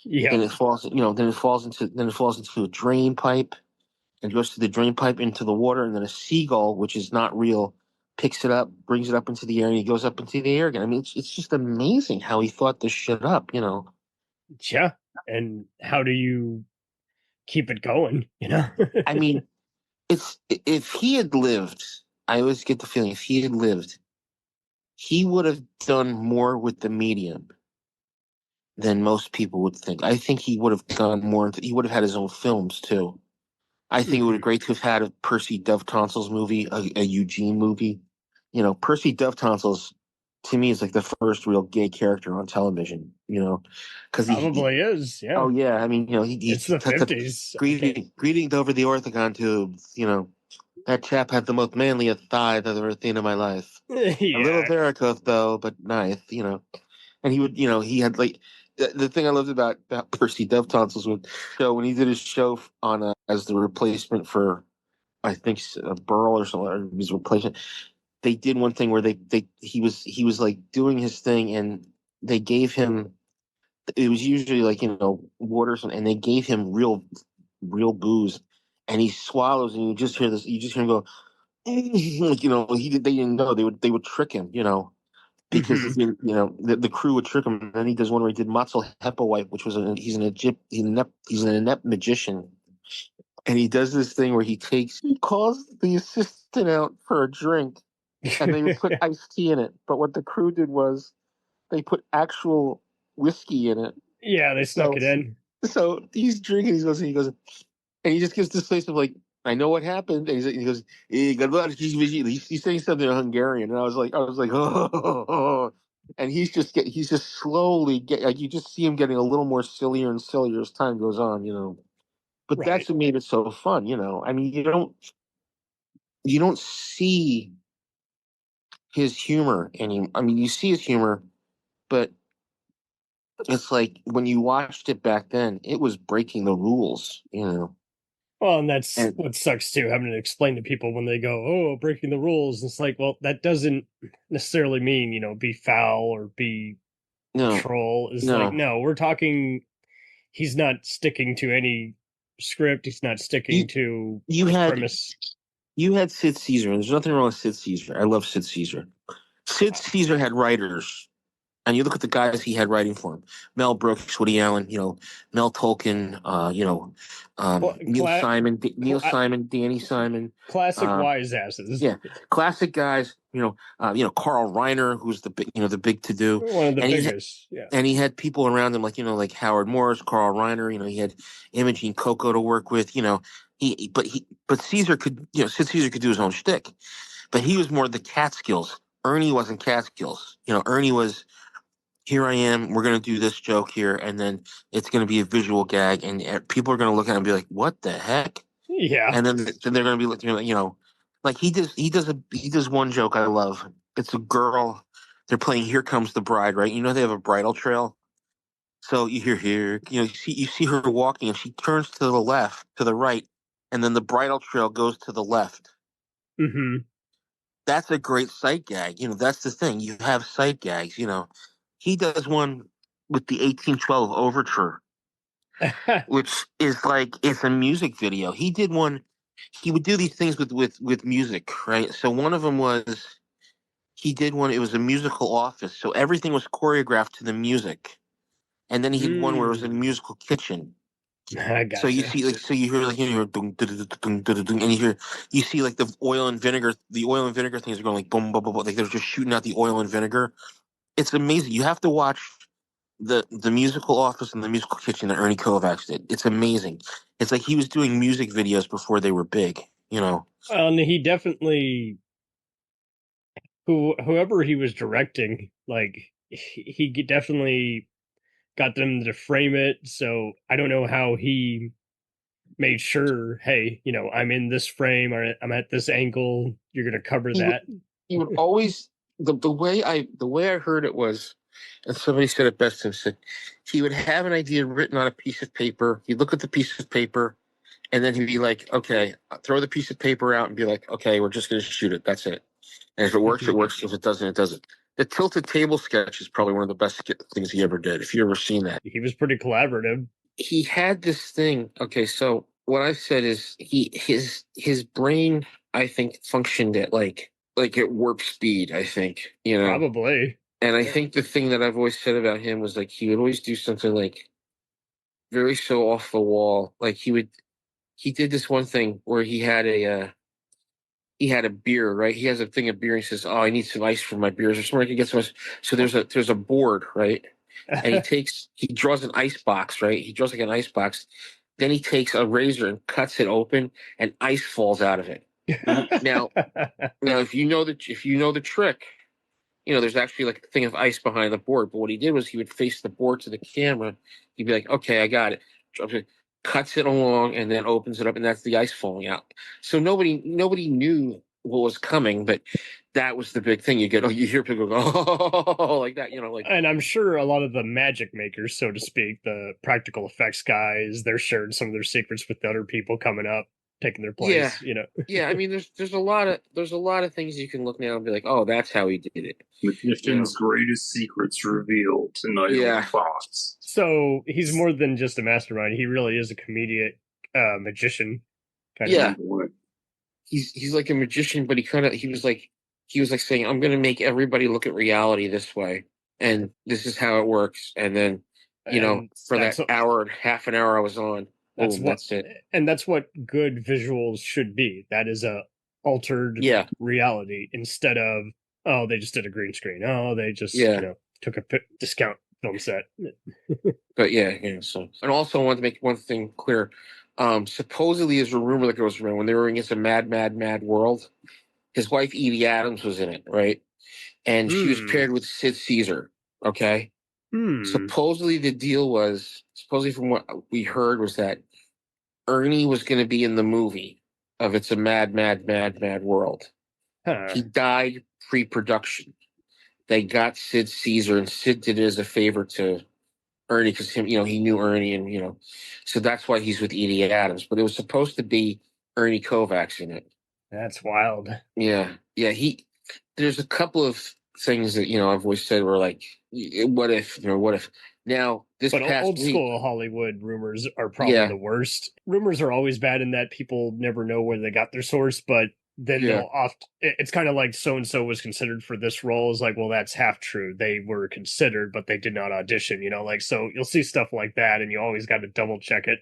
Yeah. Then it falls into a drain pipe and goes through the drain pipe into the water. And then a seagull, which is not real, picks it up, brings it up into the air, and he goes up into the air again. I mean, it's just amazing how he thought this shit up, Yeah. And how do you keep it going, I mean, if he had lived, I always get the feeling if he had lived, he would have done more with the medium than most people would think. I think he would have gone more he would have had his own films too. I think it would have been great to have had a Percy Dove Tonsils movie, a Eugene movie. Percy Dove Tonsils to me is like the first real gay character on television, because probably is. Yeah. Oh yeah. I mean, it's the 50s. Greetings over the Orthogon tubes. That chap had the most manliest thighs I've ever seen in my life. Yeah. A little varicose though, but nice, And he would, he had like the thing I loved about Percy Dove Tonsils was when he did his show on as the replacement for, I think, Burl or something, or his replacement. They did one thing where he was like doing his thing, and they gave him, it was usually like water, and they gave him real booze, and he swallows, and you just hear him go, like, they didn't know, they would trick him, because the crew would trick him. And then he does one where he did Matzel Hepplewhite, which was he's an inept magician, and he does this thing where he calls the assistant out for a drink, and they would put iced tea in it. But what the crew did was they put actual whiskey in it. Yeah, they snuck it in. So he's drinking. He goes, and he just gives this face of like, I know what happened. And he goes, he's saying something in Hungarian, and I was like, oh. And he's just slowly like, you just see him getting a little more sillier and sillier as time goes on, But that's what made it so fun, I mean, you don't see his humor, and you see his humor, but it's like when you watched it back then, it was breaking the rules, Well, and that's what sucks too, having to explain to people when they go, "Oh, breaking the rules." It's like, well, that doesn't necessarily mean be foul or be No, troll. It's no. like, no, we're talking. He's not sticking to any script. He's not sticking to premise. You had Sid Caesar, and there's nothing wrong with Sid Caesar. I love Sid Caesar. Sid Caesar had writers, and you look at the guys he had writing for him: Mel Brooks, Woody Allen, Mel Tolkien, Neil Simon, Danny Simon, classic wise asses. Yeah, classic guys. Carl Reiner, who's the big to do, one of the biggest. Yeah, and he had people around him like Howard Morris, Carl Reiner. He had Imogene Coco to work with. But Caesar could, Sid Caesar could do his own shtick, but he was more the Catskills. Ernie wasn't Catskills. Ernie was, here I am, we're going to do this joke here, and then it's going to be a visual gag, and people are going to look at it and be like, what the heck? Yeah. And then they're going to be looking, like he does one joke I love. It's a girl, they're playing Here Comes the Bride, right? They have a bridal trail. So you hear here, you see her walking, and she turns to the left, to the right, and then the bridal trail goes to the left. Mm-hmm. That's a great sight gag. That's the thing. You have sight gags. He does one with the 1812 Overture, which is like, it's a music video. He did one. He would do these things with music, right? So one of them was, he did one. It was a musical office, so everything was choreographed to the music. And then he had one where it was a musical kitchen. I gotcha. So you see, you hear dung, dung, dung, dung, dung, and you see like the oil and vinegar. The oil and vinegar things are going like boom, boom, boom, boom, like they're just shooting out the oil and vinegar. It's amazing. You have to watch the musical office and the musical kitchen that Ernie Kovacs did. It's amazing. It's like he was doing music videos before they were big. And he definitely, whoever he was directing, like he definitely got them to frame it. So I don't know how he made sure, hey, I'm in this frame, or I'm at this angle. You're going to cover that. He would always, the way I heard it was, and somebody said it best and said, he would have an idea written on a piece of paper. He'd look at the piece of paper, and then he'd be like, okay, throw the piece of paper out and be like, okay, we're just going to shoot it. That's it. And if it works, it works. If it doesn't, it doesn't. The tilted table sketch is probably one of the best things he ever did. If you ever seen that, he was pretty collaborative. He had this thing. Okay, so what I said is his brain, I think, functioned at like at warp speed. I think probably. And I think the thing that I've always said about him was like he would always do something like very so off the wall. Like he did this one thing where he had a beer, right? He has a thing of beer. And he says, "Oh, I need some ice for my beers, or somewhere I can get some ice." So there's a board, right? And he draws an ice box, right? He draws like an ice box. Then he takes a razor and cuts it open, and ice falls out of it. Now, if you know the trick, there's actually like a thing of ice behind the board. But what he did was he would face the board to the camera. He'd be like, "Okay, I got it." Cuts it along and then opens it up, and that's the ice falling out. So nobody knew what was coming, but that was the big thing. You hear people go, "Oh," like that, like. And I'm sure a lot of the magic makers, so to speak, the practical effects guys, they're sharing some of their secrets with the other people coming up, taking their place. Yeah. I mean, there's a lot of things you can look now and be like, "Oh, that's how he did it." Magician's greatest secrets revealed tonight on Fox. So he's more than just a mastermind. He really is a comedic magician. Kind of. He's like a magician, but he was like saying, "I'm going to make everybody look at reality this way, and this is how it works." And then, for that half an hour I was on, that's it. And that's what good visuals should be. That is a altered reality instead of, oh, they just did a green screen. Oh, they just took a discount film set. But so, and also I wanted to make one thing clear. Supposedly there's a rumor that goes around when they were against a mad world, his wife Edie Adams was in it, right? And she was paired with Sid Caesar. Okay. Supposedly the deal was, from what we heard, was that Ernie was going to be in the movie of It's a Mad World. He died pre-production. They got Sid Caesar, and Sid did it as a favor to Ernie because he knew Ernie, and so that's why he's with Edie Adams. But it was supposed to be Ernie Kovacs in it. That's wild. Yeah. There's a couple of things that I've always said were like, what if? Now this but past old week, school Hollywood rumors are probably the worst. Rumors are always bad in that people never know where they got their source, but then they'll it's kind of like so and so was considered for this role. Is like, well, that's half true. They were considered, but they did not audition. So you'll see stuff like that, and you always got to double check it.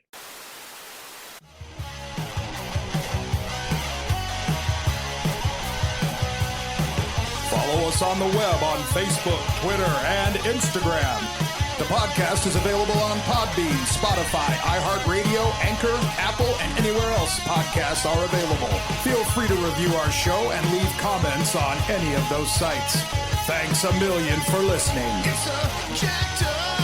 Follow us on the web on Facebook, Twitter, and Instagram. The podcast is available on Podbean, Spotify, iHeartRadio, Anchor, Apple, and anywhere else podcasts are available. Feel free to review our show and leave comments on any of those sites. Thanks a million for listening. It's a jacked up